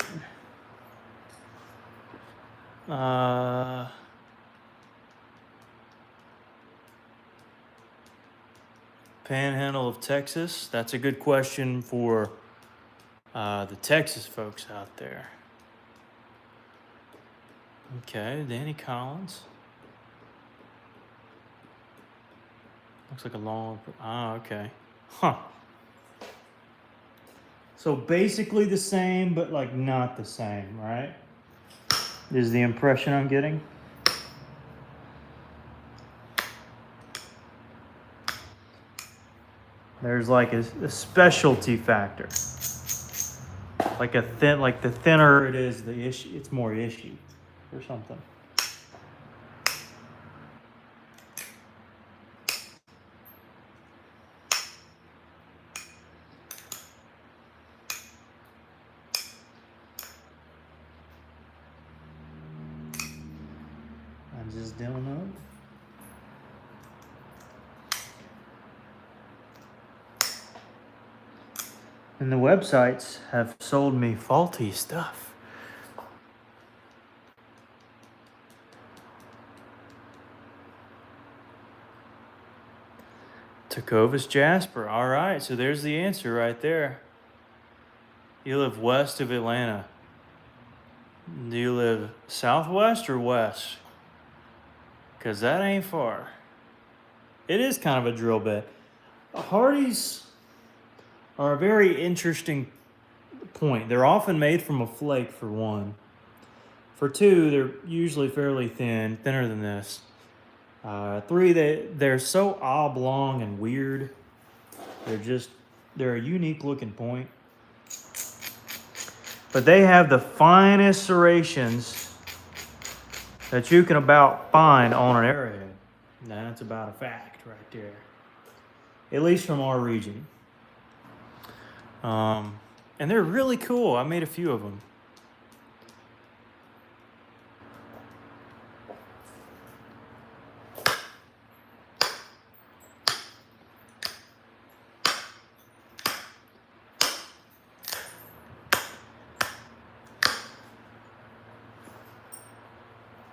Panhandle of Texas. That's a good question for the Texas folks out there. Okay, Danny Collins. Looks like a long. Okay. Huh. So basically the same, but like not the same, right? Is the impression I'm getting. There's like a specialty factor. Like the thinner it is, the issue, it's more issue or something. I just don't know. And the websites have sold me faulty stuff. Tecovas Jasper. All right, so there's the answer right there. You live west of Atlanta. Do you live southwest or west? Because that ain't far. It is kind of a drill bit. Hardies are a very interesting point. They're often made from a flake, for one. For two, they're usually fairly thin, thinner than this. Three, they're so oblong and weird. They're a unique looking point. But they have the finest serrations that you can about find on an arrowhead. Now, that's about a fact right there. At least from our region. And they're really cool. I made a few of them.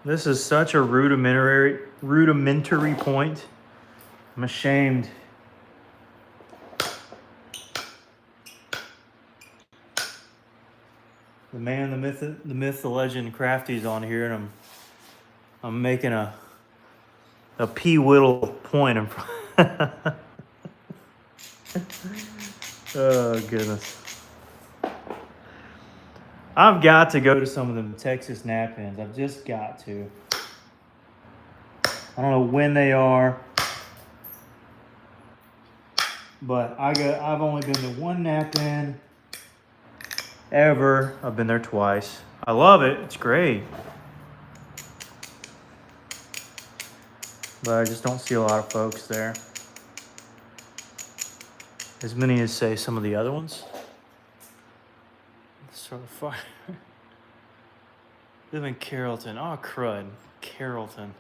This is such a rudimentary point. I'm ashamed. The man, the myth, the legend, Crafty's on here, and I'm making a pea whittle point in front. Oh goodness. I've got to go to some of them Texas Knappings. I've just got to. I don't know when they are, but I've only been to one Knapping ever. I've been there twice. I love it. It's great. But I just don't see a lot of folks there. As many as, say, some of the other ones. Sort of fire. Live in Carrollton. Oh, crud. Carrollton.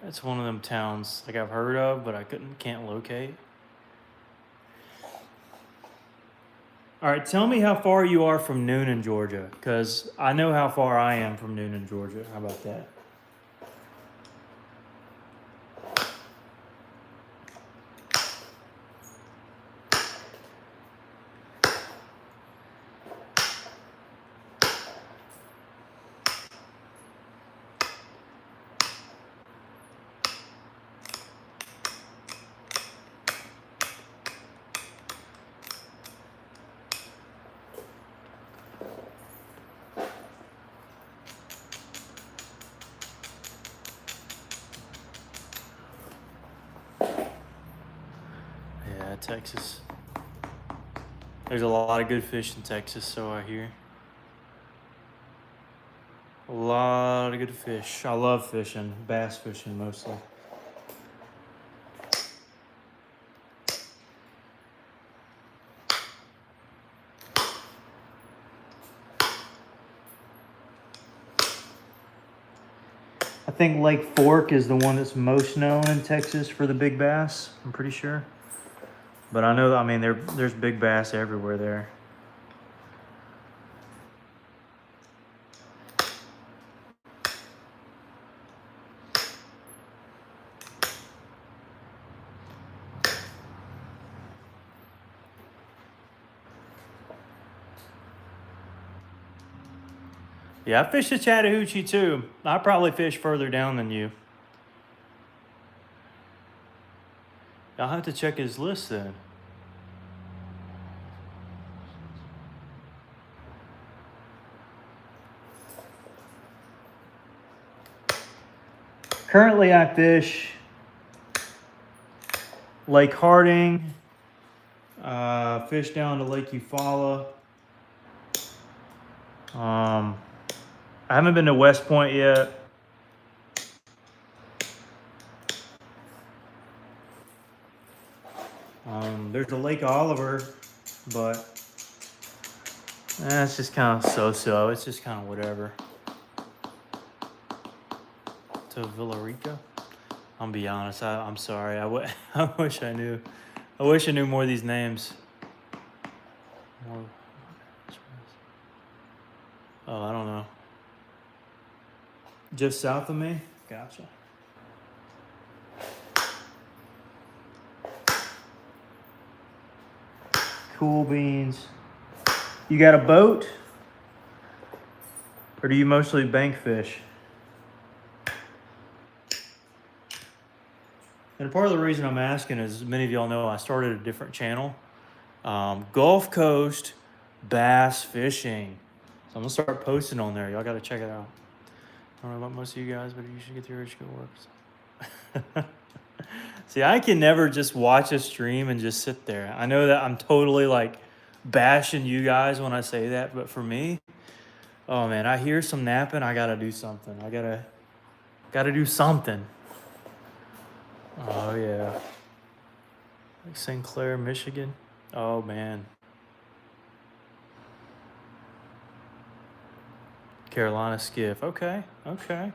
That's one of them towns like I've heard of, but I can't locate. All right, tell me how far you are from Noonan, Georgia, because I know how far I am from Noonan, Georgia. How about that? Yeah, Texas. There's a lot of good fish in Texas, so I hear. A lot of good fish. I love fishing, bass fishing mostly. I think Lake Fork is the one that's most known in Texas for the big bass. I'm pretty sure. But I know, I mean, there's big bass everywhere there. Yeah, I fished the Chattahoochee too. I probably fish further down than you. I'll have to check his list then. Currently, I fish Lake Harding, fish down to Lake Eufaula. I haven't been to West Point yet. There's a Lake Oliver, but it's just kind of so-so. It's just kind of whatever. To Villarica? I'll be honest. I'm sorry. I wish I knew. I wish I knew more of these names. Oh, I don't know. Just south of me? Gotcha. Cool beans. You got a boat? Or do you mostly bank fish? And part of the reason I'm asking is, many of y'all know, I started a different channel. Gulf Coast Bass Fishing. So I'm gonna start posting on there. Y'all gotta check it out. I don't know about most of you guys, but you should get your rich good work. See, I can never just watch a stream and just sit there. I know that I'm totally like bashing you guys when I say that, but for me, oh man, I hear some napping, I gotta do something. I gotta do something. Oh yeah. Like St. Clair, Michigan. Oh man. Carolina skiff. Okay, okay.